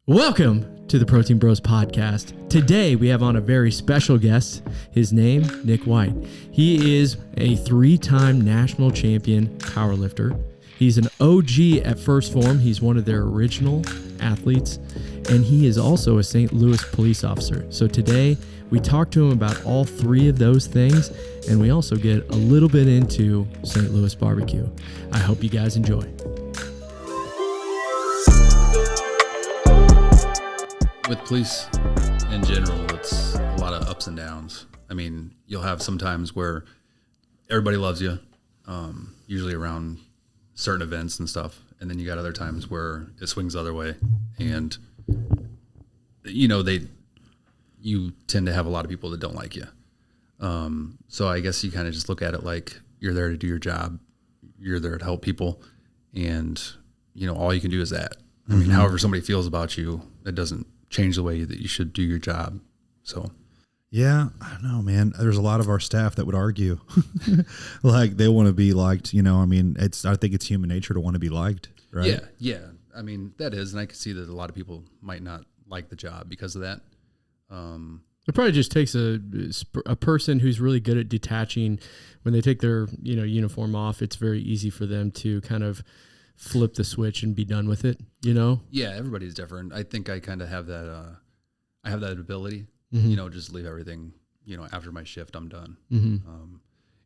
Welcome to the Protein Bros podcast. Today we have on a very special guest. His name, Nick Wheite. He is a 3-time national champion powerlifter. He's an OG at Phorm. He's one of their original athletes, and he is also a St. Louis police officer. So today we talk to him about all three of those things, and we also get a little bit into St. Louis barbecue. I hope you guys enjoy. With police in general, it's a lot of ups and downs. I mean, you'll have some times where everybody loves you, usually around certain events and stuff. And then you got other times where it swings the other way. And, you know, you tend to have a lot of people that don't like you. So I guess you kind of just look at it like you're there to do your job. You're there to help people. And, you know, all you can do is that. I mean, however somebody feels about you, it doesn't change the way that you should do your job. So, yeah, I don't know, man. There's a lot of our staff that would argue like they want to be liked, you know. I mean, I think it's human nature to want to be liked, right? Yeah. I mean, that is, and I can see that a lot of people might not like the job because of that. It probably just takes a person who's really good at detaching. When they take their uniform off, it's very easy for them to kind of flip the switch and be done with it, you know? Yeah, everybody's different. I think I kind of have that, I have that ability, just leave everything, after my shift, I'm done. And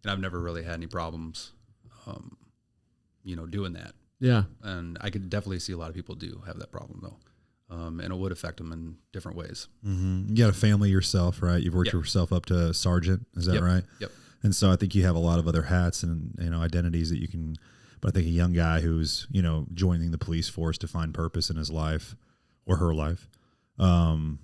I've never really had any problems, doing that. Yeah. And I could definitely see a lot of people do have that problem though. And it would affect them in different ways. You got a family yourself, right? You've worked yourself up to sergeant. Is that right? Yep. And so I think you have a lot of other hats and, identities that you can. But I think a young guy who's, joining the police force to find purpose in his life or her life, man,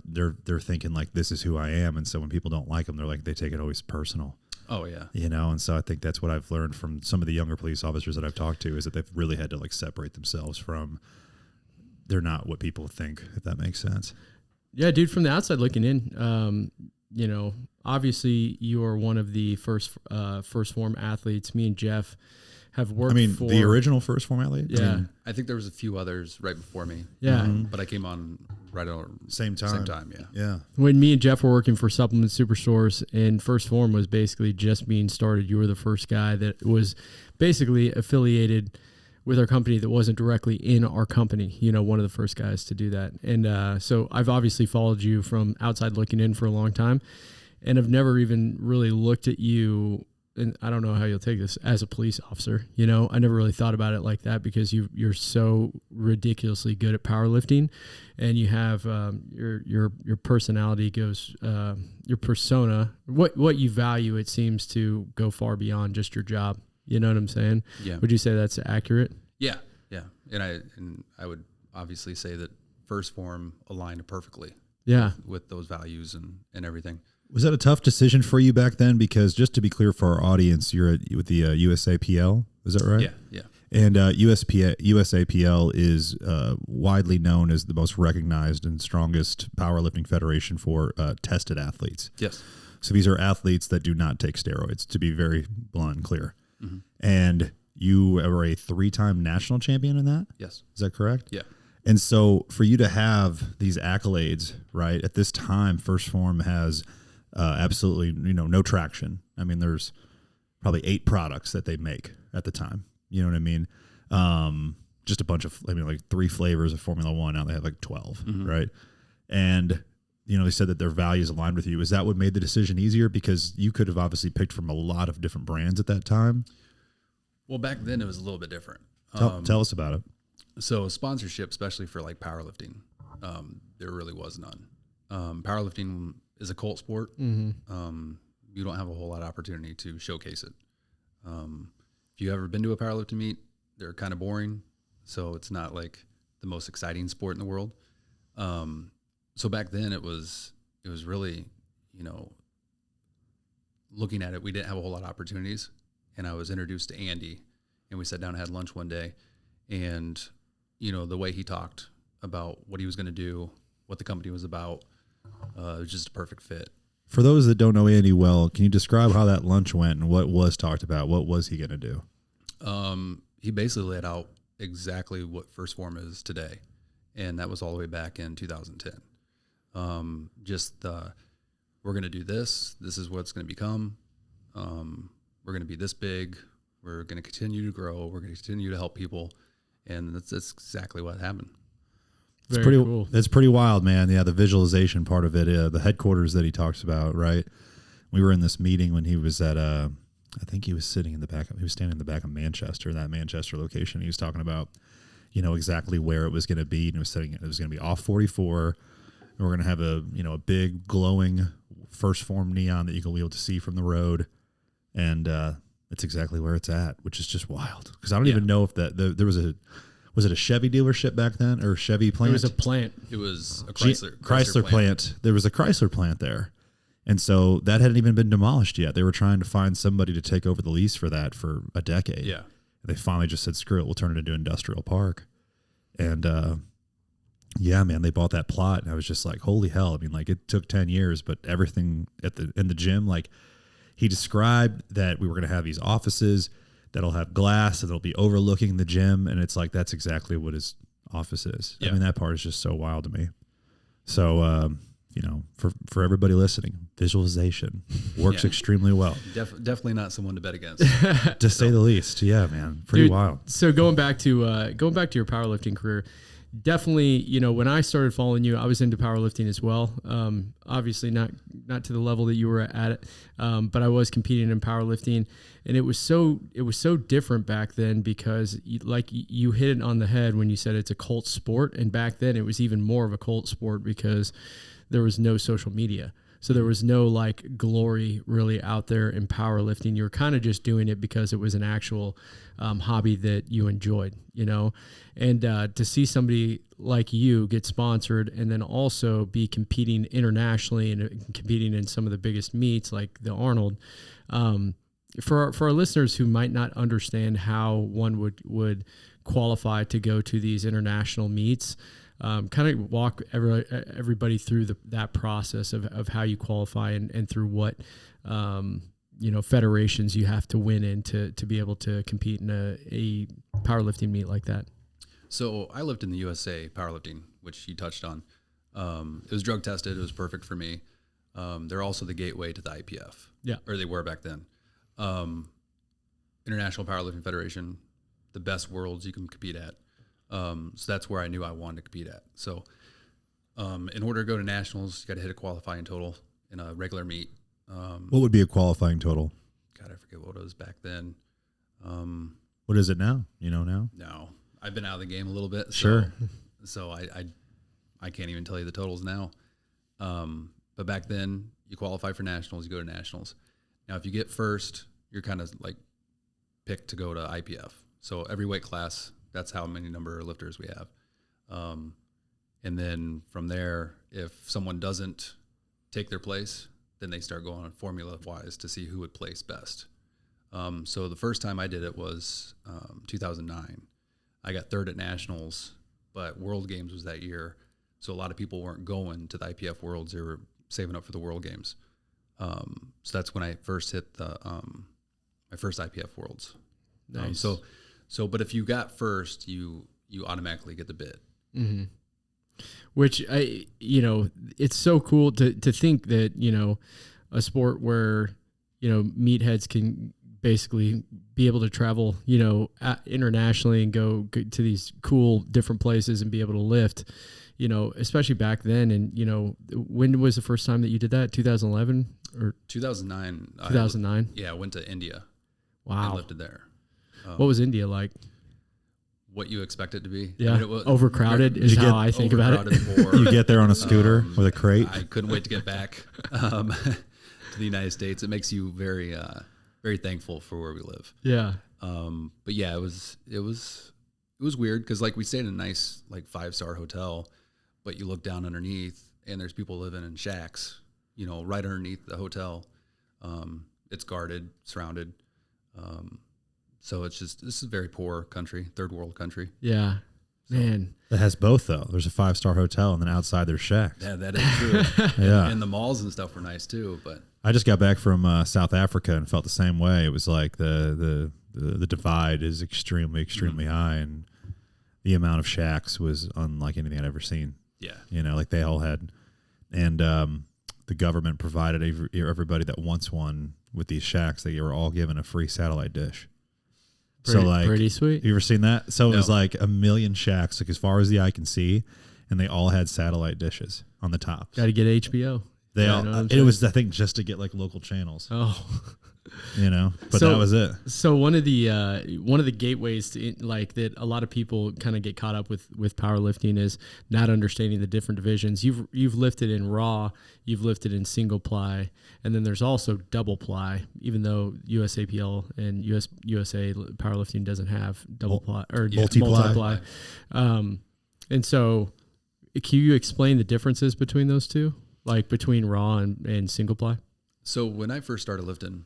they're thinking like, this is who I am. And so when people don't like them, they're like, they take it always personal. Oh yeah. And so I think that's what I've learned from some of the younger police officers that I've talked to is that they've really had to like separate themselves from, they're not what people think, if that makes sense. Yeah, dude, from the outside looking in, obviously you are one of the first Phorm athletes. Me and Jeff have worked for... the original first Phorm athlete? Yeah. I think there was a few others right before me. Yeah. But I came on right at same time, yeah. When me and Jeff were working for Supplement Superstores and First Phorm was basically just being started, you were the first guy that was basically affiliated with our company that wasn't directly in our company, one of the first guys to do that. And so I've obviously followed you from outside looking in for a long time, and I've never even really looked at you, and I don't know how you'll take this, as a police officer. I never really thought about it like that because you're so ridiculously good at powerlifting, and you have your personality goes, your persona, what you value, it seems to go far beyond just your job. You know what I'm saying? Yeah. Would you say that's accurate? Yeah. And I would obviously say that First Phorm aligned perfectly. Yeah. With those values and everything. Was that a tough decision for you back then? Because just to be clear for our audience, you're with the USAPL, is that right? Yeah. And USAPL is widely known as the most recognized and strongest powerlifting federation for tested athletes. Yes. So these are athletes that do not take steroids, to be very blunt and clear. And you were a 3-time national champion in that? Yes. Is that correct? Yeah. And so for you to have these accolades, right, at this time, First Phorm has absolutely, no traction. I mean, there's probably 8 products that they make at the time. You know what I mean? Just a bunch of, like 3 flavors of Formula One. Now they have like 12, right? And they said that their values aligned with you. Is that what made the decision easier? Because you could have obviously picked from a lot of different brands at that time. Well, back then it was a little bit different. Tell us about it. So sponsorship, especially for like powerlifting, there really was none. Powerlifting is a cult sport. You don't have a whole lot of opportunity to showcase it. If you've ever been to a powerlifting meet, they're kind of boring. So it's not like the most exciting sport in the world. So back then it was really, looking at it, we didn't have a whole lot of opportunities. And I was introduced to Andy, and we sat down and had lunch one day. And, the way he talked about what he was going to do, what the company was about, it was just a perfect fit. For those that don't know Andy well, can you describe how that lunch went and what was talked about? What was he going to do? He basically laid out exactly what First Phorm is today. And that was all the way back in 2010. We're going to do this. This is what it's going to become. We're going to be this big. We're going to continue to grow. We're going to continue to help people. And that's exactly what happened. It's pretty cool. It's pretty wild, man. Yeah, the visualization part of it, the headquarters that he talks about, right? We were in this meeting when he was at, I think he was sitting in the back. He was standing in the back of Manchester, that Manchester location. He was talking about, exactly where it was going to be, and it was going to be off 44. And we're going to have a big glowing first form neon that you can be able to see from the road, and it's exactly where it's at, which is just wild. Because I don't even know if there was was it a Chevy dealership back then, or a Chevy plant? It was a plant. It was a Chrysler plant. There was a Chrysler plant there. And so that hadn't even been demolished yet. They were trying to find somebody to take over the lease for that for a decade. Yeah. They finally just said, screw it, we'll turn it into industrial park. And yeah, man, they bought that plot, and I was just like, holy hell. I mean, like, it took 10 years, but everything in the gym, like, he described that we were going to have these offices that'll have glass, that'll be overlooking the gym, and it's like, that's exactly what his office is. Yeah. I mean, that part is just so wild to me. So, for everybody listening, visualization works extremely well. Definitely not someone to bet against, to say the least. Yeah, man, pretty wild. So going back to your powerlifting career, definitely, when I started following you, I was into powerlifting as well. Obviously not to the level that you were at it, but I was competing in powerlifting, and it was so different back then because you hit it on the head when you said it's a cult sport, and back then it was even more of a cult sport because there was no social media. So there was no like glory really out there in powerlifting. You were kind of just doing it because it was an actual hobby that you enjoyed, and to see somebody like you get sponsored and then also be competing internationally and competing in some of the biggest meets like the Arnold. For our listeners who might not understand how one would qualify to go to these international meets, kind of walk everybody through that process of how you qualify and through what federations you have to win in to be able to compete in a powerlifting meet like that. So I lived in the USA powerlifting, which you touched on. It was drug tested. It was perfect for me. They're also the gateway to the IPF. Yeah, or they were back then. International Powerlifting Federation, the best worlds you can compete at. So that's where I knew I wanted to compete at. So in order to go to nationals, you got to hit a qualifying total in a regular meet. What would be a qualifying total? God, I forget what it was back then. What is it now? Now? No, I've been out of the game a little bit. Sure. So I can't even tell you the totals now. But back then, you qualify for nationals, you go to nationals. Now, if you get first, you're kind of like picked to go to IPF. So every weight class, that's how many number of lifters we have. And then from there, if someone doesn't take their place, then they start going on formula-wise to see who would place best. So the first time I did it was 2009. I got third at nationals, but World Games was that year. So a lot of people weren't going to the IPF Worlds. They were saving up for the World Games. So that's when I first hit the my first IPF Worlds. Nice. So, but if you got first, you automatically get the bid. Mm-hmm. Which it's so cool to think that, a sport where, meatheads can basically be able to travel, internationally and go to these cool different places and be able to lift, especially back then. And, when was the first time that you did that? 2011 or 2009? 2009. Yeah. I went to India. Wow. And lifted there. What was India like? What you expect it to be. Yeah, I mean, it was overcrowded is how I think about it. You get there on a scooter with a crate. I couldn't wait to get back to the United States. It makes you very, very thankful for where we live. Yeah. But yeah, it was weird because like we stayed in a nice like 5-star hotel, but you look down underneath and there's people living in shacks, right underneath the hotel. It's guarded, surrounded. So it's just, this is a very poor country, third world country. Yeah, man. That has both though. There's a 5-star hotel and then outside there's shacks. Yeah, that is true. Yeah. And the malls and stuff were nice too, but. I just got back from South Africa and felt the same way. It was like the divide is extremely high. And the amount of shacks was unlike anything I'd ever seen. Yeah. You know, like they all had, and the government provided everybody that wants one with these shacks. They were all given a free satellite dish. Pretty sweet. You ever seen that? So No. it was like 1 million shacks, like as far as the eye can see, and they all had satellite dishes on the tops. Got to get HBO. They Yeah, all, I know what I'm it saying. was, I think, just to get like local channels, Oh, you know, but So- that was it. so one of the gateways to like that a lot of people kind of get caught up with powerlifting is not understanding the different divisions. You've lifted in raw, you've lifted in single ply, and then there's also double ply. Even though USAPL and USA powerlifting doesn't have double ply or Multi-ply. and so can you explain the differences between those two, like between raw and single ply? So when I first started lifting,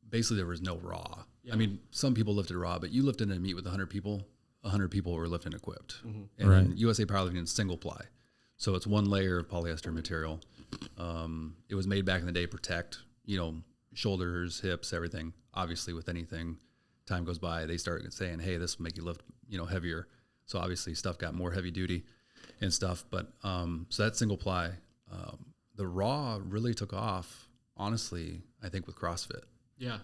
basically there was no raw. Yeah. I mean, some people lifted raw, but you lifted in a meet with 100 people. 100 people were lifting equipped. And then USA Powerlifting is single ply. So it's one layer of polyester material. It was made back in the day, protect, you know, shoulders, hips, everything. Obviously with anything, time goes by, they start saying, hey, this will make you lift, you know, heavier. So obviously stuff got more heavy duty and stuff. But so that's single ply. The raw really took off, honestly, I think with CrossFit. Yeah.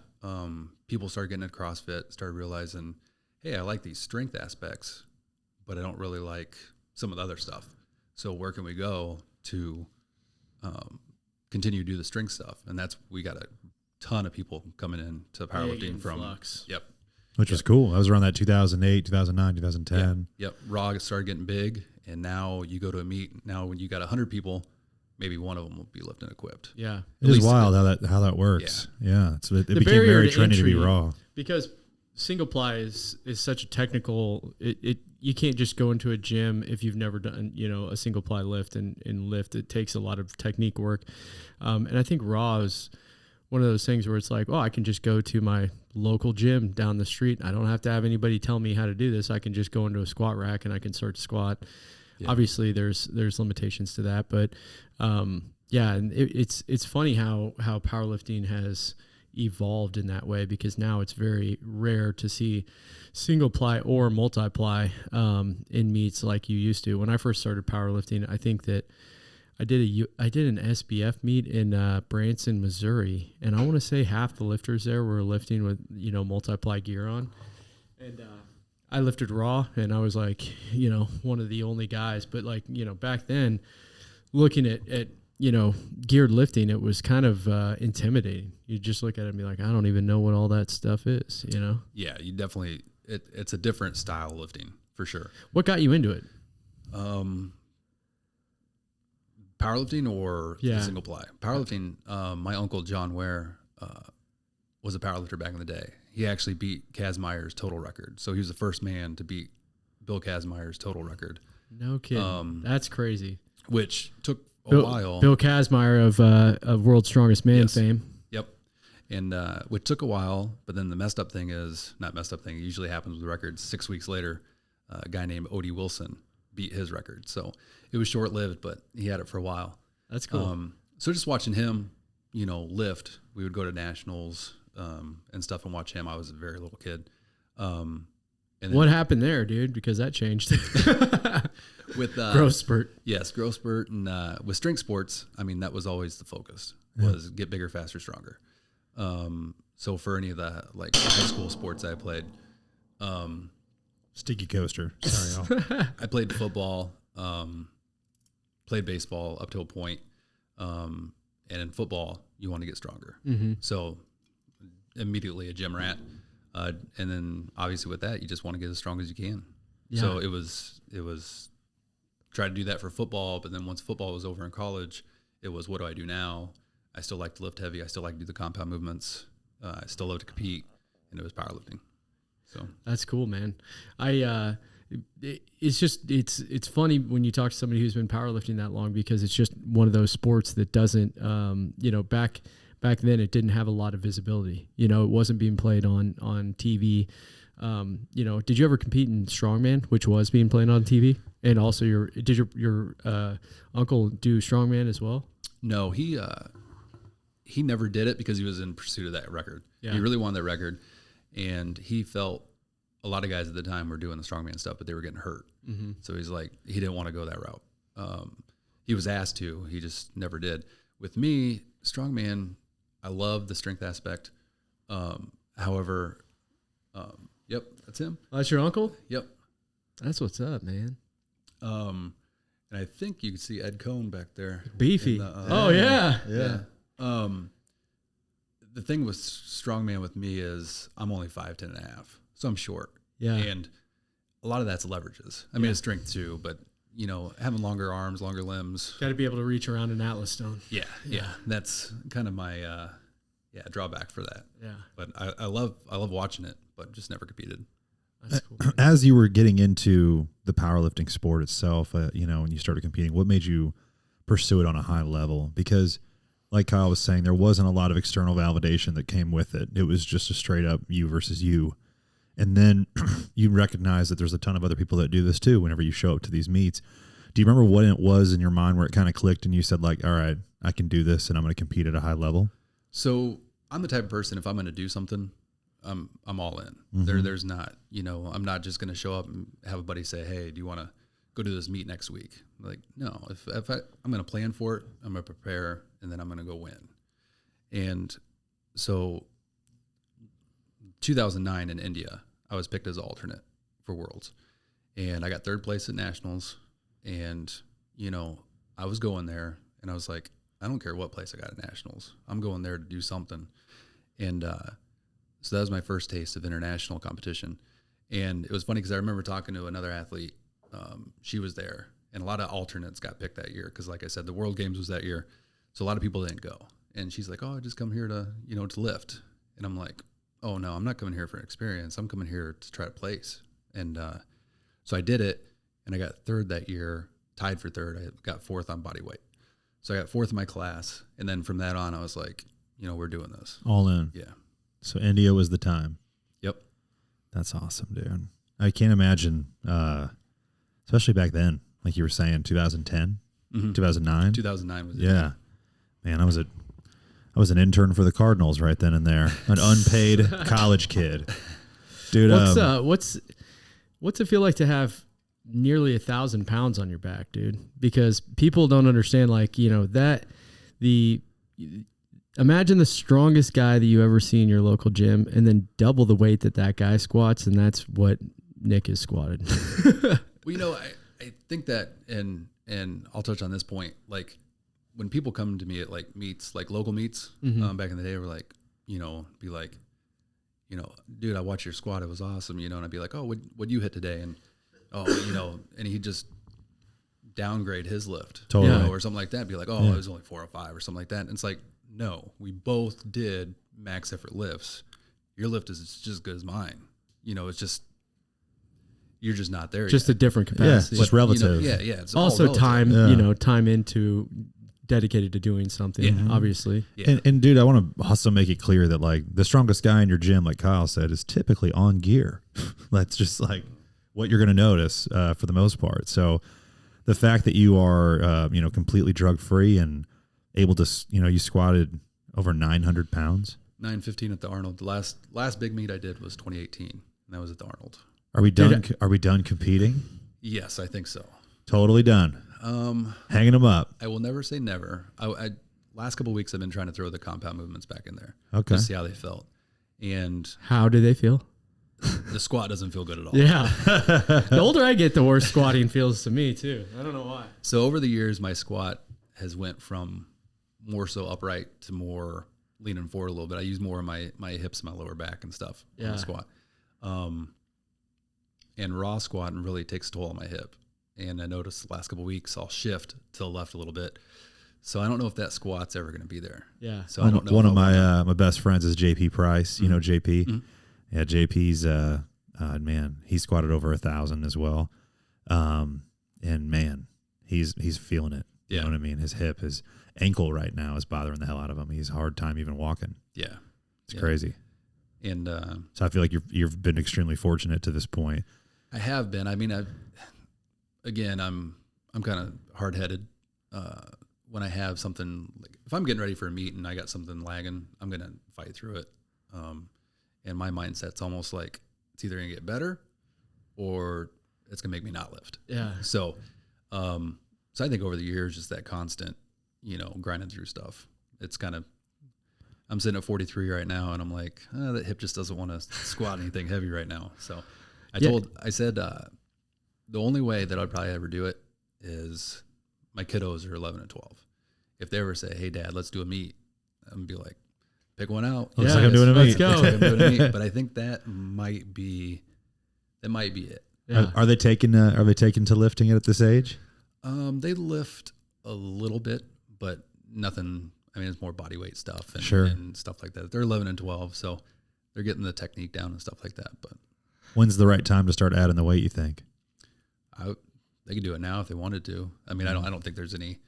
People started getting into CrossFit, started realizing, hey, I like these strength aspects, but I don't really like some of the other stuff. So where can we go to continue to do the strength stuff? And we got a ton of people coming in to powerlifting from influx. Yep. Which was cool. That was around that 2008, 2009, 2010. Yep. Raw started getting big, and now you go to a meet. Now when you got 100 people, maybe one of them will be lifting equipped. Yeah. It is least wild how that works. Yeah. It became barrier very to trendy to be entry- raw. Because single ply is such a technical, you can't just go into a gym if you've never done, you know, a single ply lift and lift. It takes a lot of technique work. And I think raw is one of those things where it's like, oh, I can just go to my local gym down the street. I don't have to have anybody tell me how to do this. I can just go into a squat rack and I can start to squat. Yeah. Obviously there's limitations to that, but yeah, and it's funny how powerlifting has evolved in that way, because now it's very rare to see single ply or multiply in meets like you used to. When I first started powerlifting, I think that I did an SBF meet in Branson, Missouri, and I want to say half the lifters there were lifting with, you know, multiply gear on, and I lifted raw, and I was like, you know, one of the only guys. But like, you know, back then, looking at you know, geared lifting, it was kind of intimidating. You just look at it and be like, I don't even know what all that stuff is, you know? Yeah, you definitely, it's a different style of lifting for sure. What got you into it? Powerlifting or Yeah. the single ply? Powerlifting, my uncle John Ware was a powerlifter back in the day. He actually beat Kazmaier's total record. So he was the first man to beat Bill Kazmaier's total record. No kidding. That's crazy. Which took a while. Bill Kazmaier of World's Strongest Man fame. Yep. And which took a while, but then the messed up thing is, not messed up thing, it usually happens with records. 6 weeks later, a guy named Odie Wilson beat his record. So it was short-lived, but he had it for a while. That's cool. So just watching him, you know, lift, we would go to nationals and stuff and watch him. I was a very little kid. And then what happened there, dude? Because that changed. with growth spurt. Yes, growth spurt. And with strength sports, I mean, that was always the focus, was get bigger, faster, stronger. So for any of the like high school sports I played, Sticky coaster. Sorry, y'all. I played football, played baseball up to a point. And in football, you want to get stronger. Mm-hmm. So immediately a gym rat. And then obviously with that, you just want to get as strong as you can. Yeah. So it was try to do that for football. But then once football was over in college, it was, what do I do now? I still like to lift heavy. I still like to do the compound movements. I still love to compete, and it was powerlifting. So that's cool, man. It's just, it's funny when you talk to somebody who's been powerlifting that long, because it's just one of those sports that doesn't, you know, back then it didn't have a lot of visibility. You know, it wasn't being played on TV. You know, did you ever compete in strongman, which was being played on TV? And also did your uncle do strongman as well? No, he never did it because he was in pursuit of that record. Yeah. He really wanted that record, and he felt a lot of guys at the time were doing the strongman stuff, but they were getting hurt. Mm-hmm. So he's like, he didn't want to go that route. He was asked to, he just never did. With me, strongman, I love the strength aspect. However, yep, that's him. Oh, that's your uncle? Yep. That's what's up, man. And I think you can see Ed Cohn back there. Beefy. The, yeah. The thing with strongman with me is I'm only 5'10" and a half, so I'm short. Yeah. And a lot of that's leverages. I mean, it's strength too, but you know, having longer arms, longer limbs. Got to be able to reach around an Atlas stone. Yeah. That's kind of my drawback for that. Yeah. But I love watching it, but just never competed. That's cool. Man. As you were getting into the powerlifting sport itself, you know, when you started competing, what made you pursue it on a high level? Because like Kyle was saying, there wasn't a lot of external validation that came with it. It was just a straight up you versus you. And then you recognize that there's a ton of other people that do this too whenever you show up to these meets. Do you remember what it was in your mind where it kind of clicked and you said like, all right, I can do this and I'm going to compete at a high level? So I'm the type of person, if I'm going to do something, I'm all in. Mm-hmm. There's not, you know, I'm not just going to show up and have a buddy say, hey, do you want to go to this meet next week? Like, no, if I'm going to plan for it, I'm going to prepare, and then I'm going to go win. And so 2009 in India, I was picked as an alternate for Worlds, and I got third place at Nationals. And, you know, I was going there and I was like, I don't care what place I got at Nationals. I'm going there to do something. And, so that was my first taste of international competition. And it was funny because I remember talking to another athlete. She was there, and a lot of alternates got picked that year. Cause like I said, the World Games was that year. So a lot of people didn't go. And she's like, oh, I just come here to, you know, to lift. And I'm like, oh no, I'm not coming here for an experience. I'm coming here to try to place. And, so I did it, and I got third that year, tied for third. I got fourth on body weight. So I got fourth in my class. And then from that on, I was like, you know, we're doing this. All in. Yeah. So India was the time. Yep. That's awesome, dude. I can't imagine, especially back then, like you were saying, 2010, 2009. 2009 was it. Yeah. Man, I was an intern for the Cardinals right then and there, an unpaid college kid. Dude, what's it feel like to have nearly 1,000 pounds on your back, dude? Because people don't understand, like, you know, imagine the strongest guy that you ever see in your local gym and then double the weight that guy squats, and that's what Nick is squatted. Well, you know, I think that, and I'll touch on this point, like when people come to me at like meets, like local meets, back in the day, were like, you know, be like, you know, dude, I watched your squat. It was awesome. You know, and I'd be like, oh, what'd you hit today? And, oh, you know, and he'd just downgrade his lift, totally, you know, or something like that. Be like, oh, it was only 405 or something like that. And it's like, no, we both did max effort lifts. Your lift is just as good as mine. You know, it's just, you're just not there just yet. a different capacity. Yeah, just relative. You know, yeah. It's also all time, yeah. you know, time into dedicated to doing something, obviously. Yeah. And dude, I want to also make it clear that like the strongest guy in your gym, like Kyle said, is typically on gear. That's just like what you're going to notice for the most part. So the fact that you are, you know, completely drug free and able to, you know, you squatted over 900 pounds. 915 at the Arnold. The last big meet I did was 2018, and that was at the Arnold. Are we done? Are we done competing? Yes, I think so. Totally done. Hanging them up. I will never say never. I last couple of weeks I've been trying to throw the compound movements back in there. Okay. To see how they felt. And how do they feel? The squat doesn't feel good at all. Yeah. The older I get, the worse squatting feels to me too. I don't know why. So over the years, my squat has went from more so upright to more leaning forward a little bit. I use more of my hips and my lower back and stuff on the squat. And raw squatting really takes a toll on my hip. And I noticed the last couple of weeks I'll shift to the left a little bit. So I don't know if that squat's ever going to be there. Yeah. So I don't know. One of my best friends is JP Price. You know JP? Mm-hmm. Yeah, JP's man, he squatted over 1,000 as well. And man, he's feeling it. You know what I mean? His hip, his ankle right now is bothering the hell out of him. He's a hard time even walking. Yeah. It's crazy. And so I feel like you've been extremely fortunate to this point. I have been. I mean, I'm kind of hard-headed. When I have something, like if I'm getting ready for a meet and I got something lagging, I'm going to fight through it. And my mindset's almost like, it's either going to get better or it's going to make me not lift. Yeah. So, so I think over the years, just that constant, grinding through stuff. It's kind of, I'm sitting at 43 right now, and I'm like, that hip just doesn't want to squat anything heavy right now. So I said, the only way that I'd probably ever do it is my kiddos are 11 and 12. If they ever say, hey, Dad, let's do a meet, I'm going to be like, pick one out. Looks like I'm doing a meet. Let's go. Looks like I'm doing a meet. But I think that might be it. Yeah. Are they taking to lifting it at this age? They lift a little bit, but nothing. I mean, it's more body weight stuff and stuff like that. They're 11 and 12, so they're getting the technique down and stuff like that. But when's the right time to start adding the weight, you think? They can do it now if they wanted to. I mean, I don't think there's any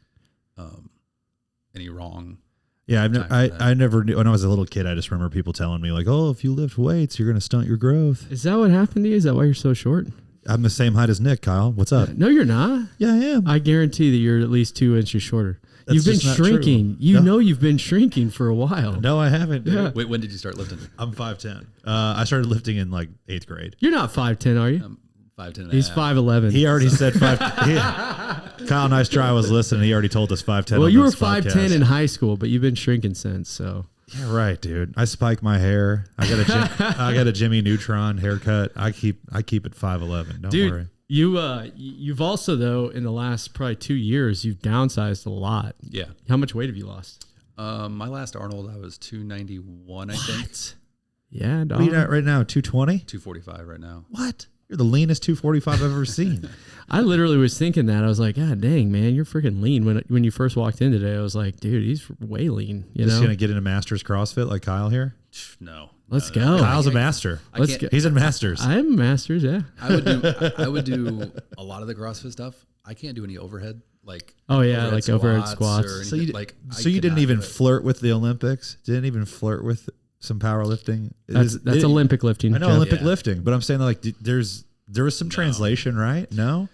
wrong. Yeah, I never knew. When I was a little kid, I just remember people telling me like, "Oh, if you lift weights, you're going to stunt your growth." Is that what happened to you? Is that why you're so short? I'm the same height as Nick, Kyle. What's up? No, you're not. Yeah, I am. I guarantee that you're at least 2 inches shorter. That's You've been just not shrinking. true. You've been shrinking for a while. No, I haven't. Dude. Yeah. Wait, when did you start lifting? I'm 5'10". I started lifting in like 8th grade. You're not 5'10", are you? I'm 5'10". He's 5'11". He already said 5. Kyle, nice try. Was listening. He already told us 5'10". Well, you were 5'10" in high school, but you've been shrinking since. So yeah, right, dude. I spike my hair. I got a Jimmy Neutron haircut. I keep it 5'11". Don't worry. You've also though in the last probably 2 years you've downsized a lot. Yeah. How much weight have you lost? My last Arnold, I was 291, I think. Yeah, dog. What are you at right now? 220? 245 right now. What? You're the leanest 245 I've ever seen. I literally was thinking that. I was like, God dang, man, you're freaking lean. When you first walked in today, I was like, dude, he's way lean. Just gonna get into Masters CrossFit like Kyle here? No. Let's go. Kyle's a master. Let's go. He's in Masters. I'm Masters, yeah. I would do a lot of the CrossFit stuff. I can't do any overhead overhead squats. So you didn't even flirt with the Olympics? Didn't even flirt with some powerlifting? That's Olympic lifting. I know Olympic lifting, but I'm saying like there was some translation, right? No.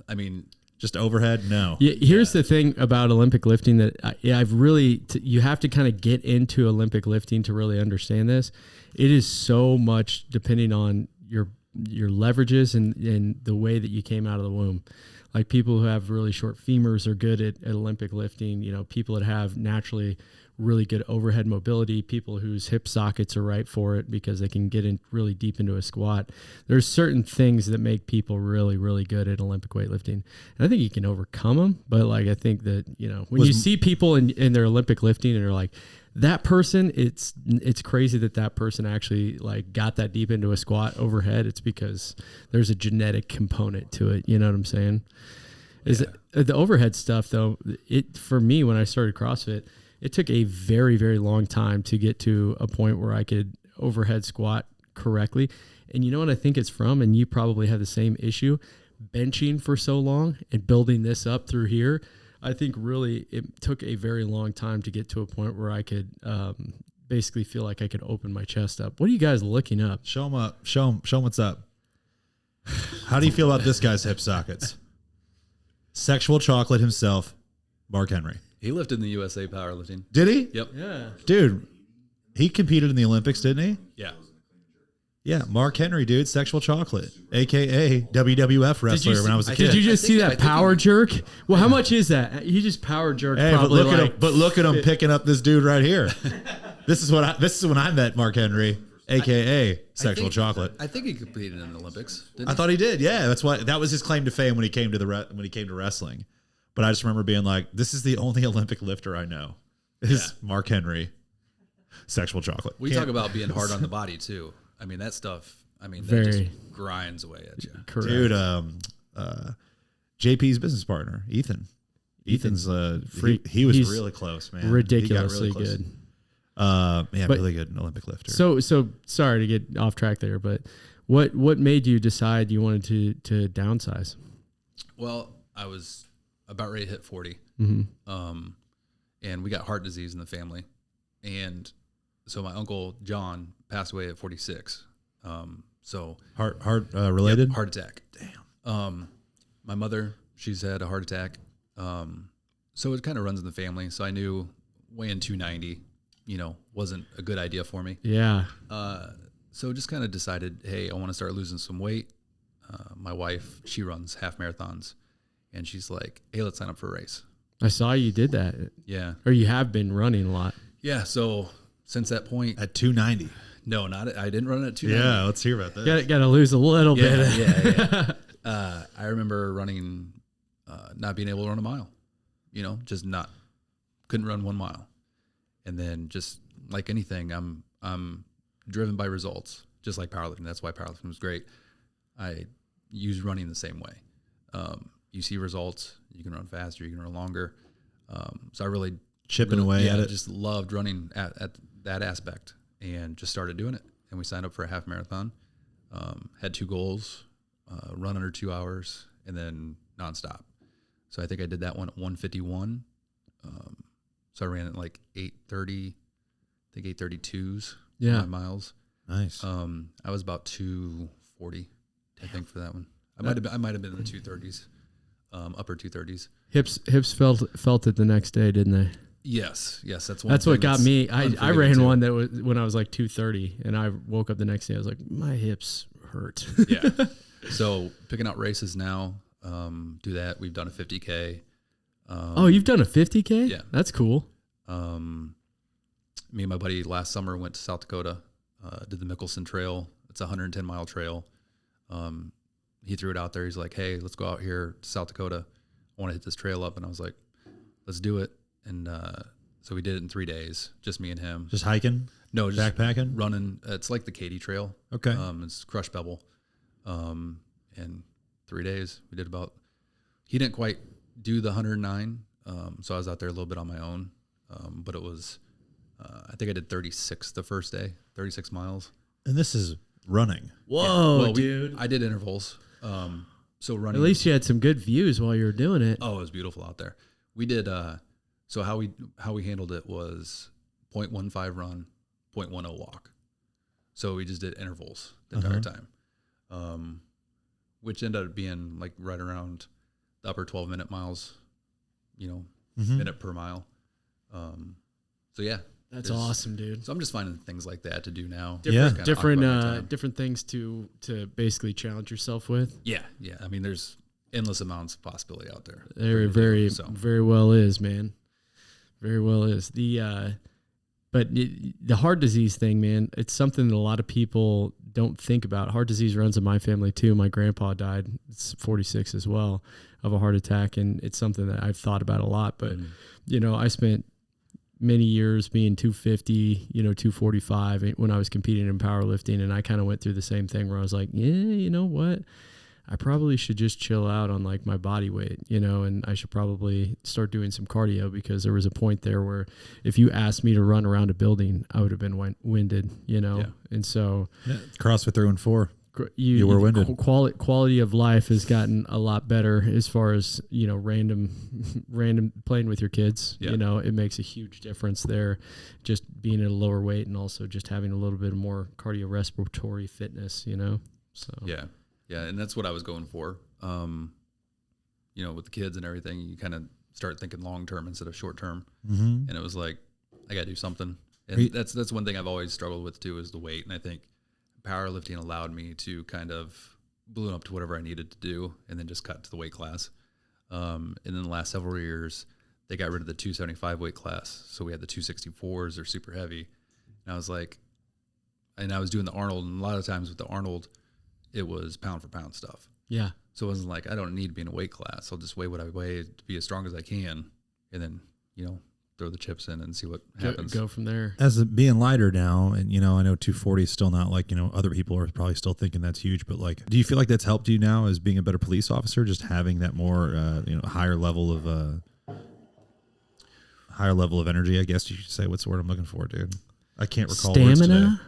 I mean, just overhead. No. Yeah, here's the thing about Olympic lifting that I've really you have to kind of get into Olympic lifting to really understand this. It is so much depending on your leverages and the way that you came out of the womb. Like people who have really short femurs are good at Olympic lifting. People that have naturally really good overhead mobility, people whose hip sockets are right for it because they can get in really deep into a squat. There's certain things that make people really, really good at Olympic weightlifting. And I think you can overcome them. But like, I think that, when you see people in their Olympic lifting and they're like, that person, it's crazy that person actually like got that deep into a squat overhead. It's because there's a genetic component to it. You know what I'm saying? The overhead stuff though, for me, when I started CrossFit, it took a very, very long time to get to a point where I could overhead squat correctly. And you know what I think it's from? And you probably have the same issue. Benching for so long and building this up through here. I think really it took a very long time to get to a point where I could basically feel like I could open my chest up. What are you guys looking up? Show him up. Show him what's up. How do you feel about this guy's hip sockets? Sexual chocolate himself, Mark Henry. he lifted in the USA powerlifting. Did he? Yep. Yeah. Dude, he competed in the Olympics, didn't he? Yeah. Yeah, Mark Henry, dude, Sexual Chocolate, a.k.a. WWF wrestler when I was a kid. Did you just see that power jerk? Well, how much is that? He just power jerked probably but look at him picking up this dude right here. This is when I met Mark Henry, a.k.a. Sexual Chocolate. I think he competed in the Olympics. I thought he did. Yeah, that was his claim to fame when he came to wrestling. But I just remember being like, this is the only Olympic lifter I know is Mark Henry, Sexual Chocolate. We talk about being hard on the body too. I mean, that stuff, that just grinds away at you. Correct. Dude, JP's business partner, Ethan. Ethan's he was really close, man. Ridiculously good. Really good Olympic lifter. So sorry to get off track there, but what made you decide you wanted to downsize? Well, I was about ready to hit 40. Mm-hmm. And we got heart disease in the family. And so my uncle John passed away at 46. So heart related? Yep, heart attack. Damn. My mother, she's had a heart attack. So it kind of runs in the family. So I knew weighing 290, wasn't a good idea for me. Yeah. So just kind of decided, hey, I want to start losing some weight. My wife, she runs half marathons, and she's like, hey, let's sign up for a race. I saw you did that. Yeah. Or you have been running a lot. Yeah. So since that point, At 290. no, I didn't run it at 290. Yeah, let's hear about that. Got to lose a little bit. Yeah. I remember running, not being able to run a mile, just couldn't run 1 mile. And then just like anything, I'm driven by results, just like powerlifting. That's why powerlifting was great. I use running the same way. You see results, you can run faster, you can run longer. So I really Chipping away at it. just loved running at that aspect and just started doing it. And we signed up for a half marathon, had 2 goals, run under 2 hours, and then nonstop. So I think I did that one at 151. So I ran it like 8:30, I think 8:32s. Yeah. 5 miles. Nice. I was about 240, I think, for that one. I might have been in the 230s, upper 230s. Hips felt it the next day, didn't they? Yes, that's one. That's what got me. I unforgiving ran too. one that was when I was like 230, and I woke up the next day. I was like, my hips hurt. Yeah. So picking out races now, do that. We've done a 50K. Oh, you've done a 50K? Yeah. That's cool. Me and my buddy last summer went to South Dakota, did the Mickelson Trail. It's a 110-mile trail. He threw it out there. He's like, hey, let's go out here to South Dakota. I want to hit this trail up. And I was like, let's do it. And so we did it in 3 days, just me and him. Just hiking? No, just backpacking? running. It's like the Katy Trail. Okay. It's crushed pebble. And 3 days we did about, he didn't quite do the 109. So I was out there a little bit on my own. But it was, I think I did 36 the first day, 36 miles. And this is running. Whoa, Well, dude. I did intervals. So running. At least you had some good views while you were doing it. Oh, it was beautiful out there. We did, so how we handled it was 0.15 run, 0.10 walk. So we just did intervals the entire time, which ended up being like right around the upper 12-minute miles, minute per mile. So yeah. That's awesome, dude. So I'm just finding things like that to do now. Different things to basically challenge yourself with. Yeah. I mean, there's endless amounts of possibility out there. Very well is, man. Very well is. But the heart disease thing, man, it's something that a lot of people don't think about. Heart disease runs in my family too. My grandpa died, it's 46 as well, of a heart attack, and it's something that I've thought about a lot. But I spent many years being 250, 245 when I was competing in powerlifting. And I kind of went through the same thing where I was like, yeah, you know what? I probably should just chill out on like my body weight, and I should probably start doing some cardio, because there was a point there where if you asked me to run around a building, I would have been winded, And so CrossFit 3 and 4. You were winded. Quality of life has gotten a lot better as far as, random playing with your kids. Yeah. It makes a huge difference there, just being at a lower weight and also just having a little bit more cardiorespiratory fitness, So Yeah, and that's what I was going for. With the kids and everything, you kind of start thinking long term instead of short term. And it was like, I got to do something. And that's one thing I've always struggled with too, is the weight. And I think powerlifting allowed me to kind of balloon up to whatever I needed to do, and then just cut to the weight class. And then the last several years, they got rid of the 275 weight class, so we had the 264s. They're super heavy. And I was like, and I was doing the Arnold, and a lot of times with the Arnold, it was pound for pound stuff. Yeah. So it wasn't like, I don't need to be in a weight class. I'll just weigh what I weigh to be as strong as I can, and then, throw the chips in and see what happens. Go from there. As being lighter now, and I know 240 is still not like, other people are probably still thinking that's huge, but like, do you feel like that's helped you now as being a better police officer, just having that more, higher level of energy, I guess you should say? What's the word I'm looking for, dude? I can't recall words today. Stamina?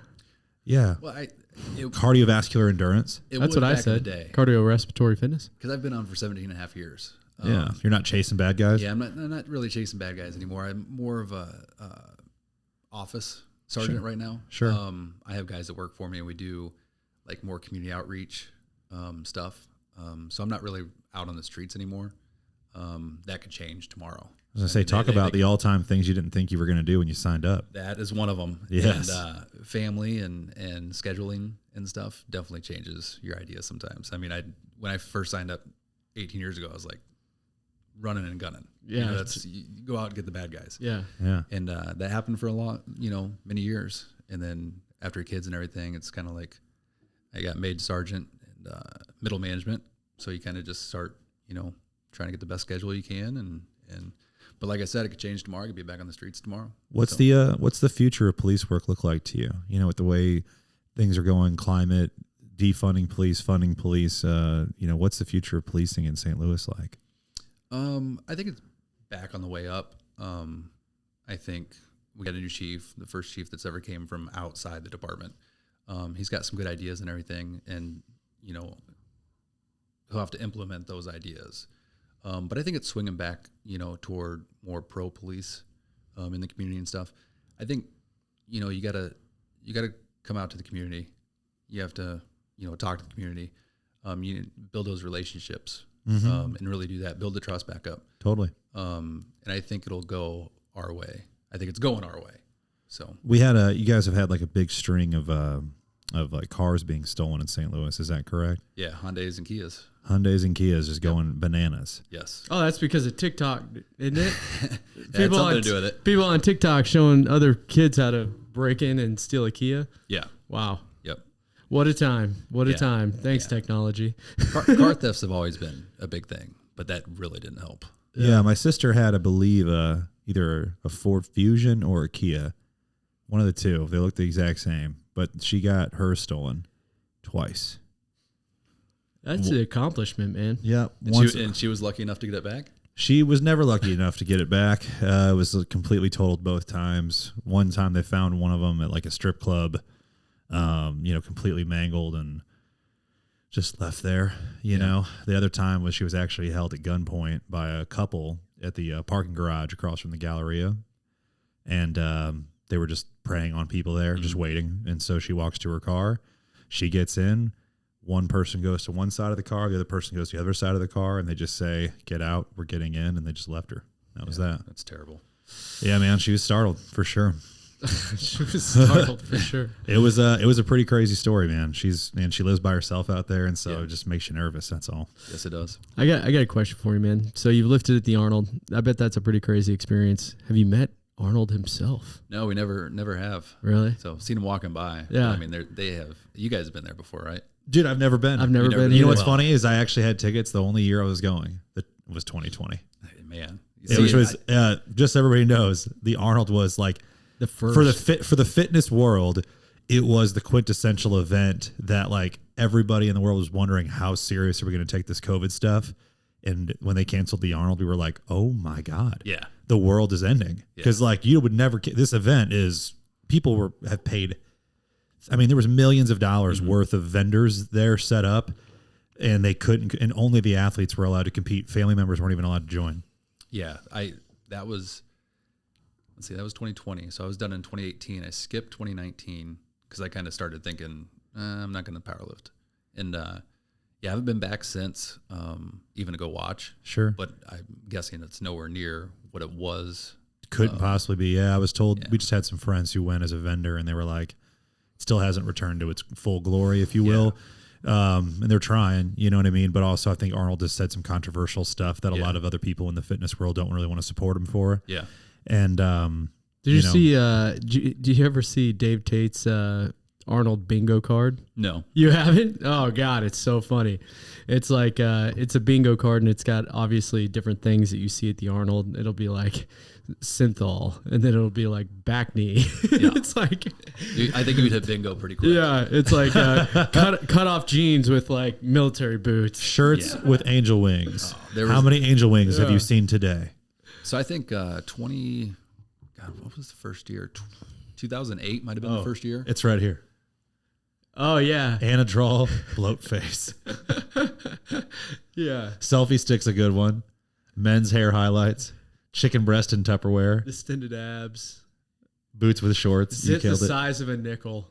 Yeah. Well, Cardiovascular endurance. That's what I said. Cardiorespiratory fitness. Because I've been on for 17 and a half years. Yeah. You're not chasing bad guys? Yeah, I'm not really chasing bad guys anymore. I'm more of a office sergeant right now. Sure. I have guys that work for me, and we do like more community outreach stuff. So I'm not really out on the streets anymore. that could change tomorrow. I was gonna say, talk about the all-time things you didn't think you were going to do when you signed up. That is one of them. Yes. And family and scheduling and stuff definitely changes your ideas sometimes. I mean, when I first signed up 18 years ago, I was like running and gunning. Yeah. You go out and get the bad guys. Yeah. Yeah. And that happened for a long, many years. And then after kids and everything, it's kind of like I got made sergeant and middle management. So you kind of just start, trying to get the best schedule you can. But like I said, it could change tomorrow. I could be back on the streets tomorrow. What's the future of police work look like to you? With the way things are going, climate, defunding police, funding police, what's the future of policing in St. Louis like? I think it's back on the way up. I think we got a new chief, the first chief that's ever came from outside the department. He's got some good ideas and everything, and he'll have to implement those ideas. But I think it's swinging back, toward more pro police in the community and stuff. I think, you gotta come out to the community. You have to, talk to the community. You build those relationships and really do that. Build the trust back up. Totally. And I think it'll go our way. I think it's going our way. So we had you guys have had like a big string of like cars being stolen in St. Louis. Is that correct? yeah, Hyundais and Kias. Hyundais and Kias just going bananas. Yes. Oh, that's because of TikTok, isn't it? Had something to do with it. People on TikTok showing other kids how to break in and steal a Kia. Yeah. Wow. Yep. What a time. What a Yeah. time. Thanks, Yeah. technology. Car thefts have always been a big thing, but that really didn't help. Yeah, my sister had, I believe, either a Ford Fusion or a Kia. One of the two. They looked the exact same, but she got hers stolen twice. That's an accomplishment, man. Yeah. And she was lucky enough to get it back? She was never lucky enough to get it back. It was completely totaled both times. One time they found one of them at like a strip club, completely mangled and just left there. You know, the other time was she was actually held at gunpoint by a couple at the parking garage across from the Galleria. And they were just preying on people there, just waiting. And so she walks to her car. She gets in. One person goes to one side of the car, the other person goes to the other side of the car, and they just say, "Get out, we're getting in," and they just left her. That was that. That's terrible. Yeah, man, she was startled for sure. She was startled for sure. It was a pretty crazy story, man. She lives by herself out there, and so it just makes you nervous. That's all. Yes, it does. I got a question for you, man. So you've lifted at the Arnold. I bet that's a pretty crazy experience. Have you met Arnold himself? No, we never have. Really? So seen him walking by. Yeah. I mean, they have. You guys have been there before, right? Dude, I've never been. I've never been. You know either. what's funny is I actually had tickets the only year I was going. That was 2020. Man, Which was just so everybody knows, the Arnold was like the first for the fitness world. It was the quintessential event that like everybody in the world was wondering how serious are we going to take this COVID stuff. And when they canceled the Arnold, we were like, oh my God, Yeah. the world is ending. Because like you would never, this event is, people have paid. I mean, there was millions of dollars worth of vendors there set up, and they couldn't, and only the athletes were allowed to compete. Family members weren't even allowed to join. Yeah, that was 2020. So I was done in 2018. I skipped 2019 because I kind of started thinking I'm not going to powerlift, and I haven't been back since, even to go watch. Sure, but I'm guessing it's nowhere near what it was. Couldn't possibly be. Yeah, I was told. We just had some friends who went as a vendor, and they were like, it still hasn't returned to its full glory, if you will. And they're trying, you know what I mean? But also I think Arnold has said some controversial stuff that a lot of other people in the fitness world don't really want to support him for. Yeah. And, Did you see, do you ever see Dave Tate's Arnold bingo card? No. You haven't? Oh God, it's so funny. It's like, it's a bingo card and it's got obviously different things that you see at the Arnold. It'll be like synthol, and then it'll be like back knee. Yeah. It's like, I think you would hit bingo pretty quick. yeah, it's like cut off jeans with like military boots. shirts with angel wings. There How was- many angel wings have you seen today? So I think 20. God, what was the first year? 2008 might have been the first year. It's right here. Oh yeah, Anadrol, bloat face. yeah. Selfie stick's a good one. Men's hair highlights. Chicken breast and Tupperware. Distended abs. Boots with shorts. You Zit the killed it. size of a nickel.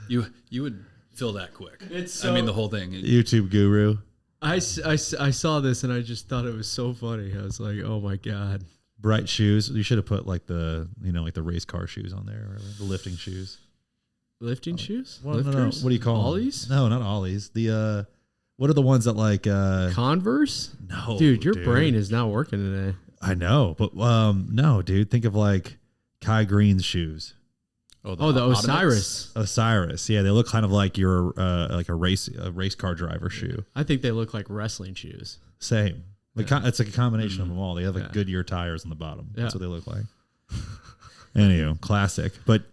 You would fill that quick. It's I mean, the whole thing. YouTube guru. I saw this and I just thought it was so funny. I was like, oh my God. Bright shoes. You should have put like the race car shoes on there, or the lifting shoes. Lifting shoes? Well, no. Lifters? What do you call Ollies? them? No, not ollies. The what are the ones that like Converse? no, Dude, your brain is not working today. I know, but no, dude. Think of like Kai Green's shoes. The Osiris. Osiris. Yeah, they look kind of like your like a race car driver shoe. I think they look like wrestling shoes. Same. It's like a combination of them all. They have like Goodyear tires on the bottom. Yeah. That's what they look like. Anyway, classic. But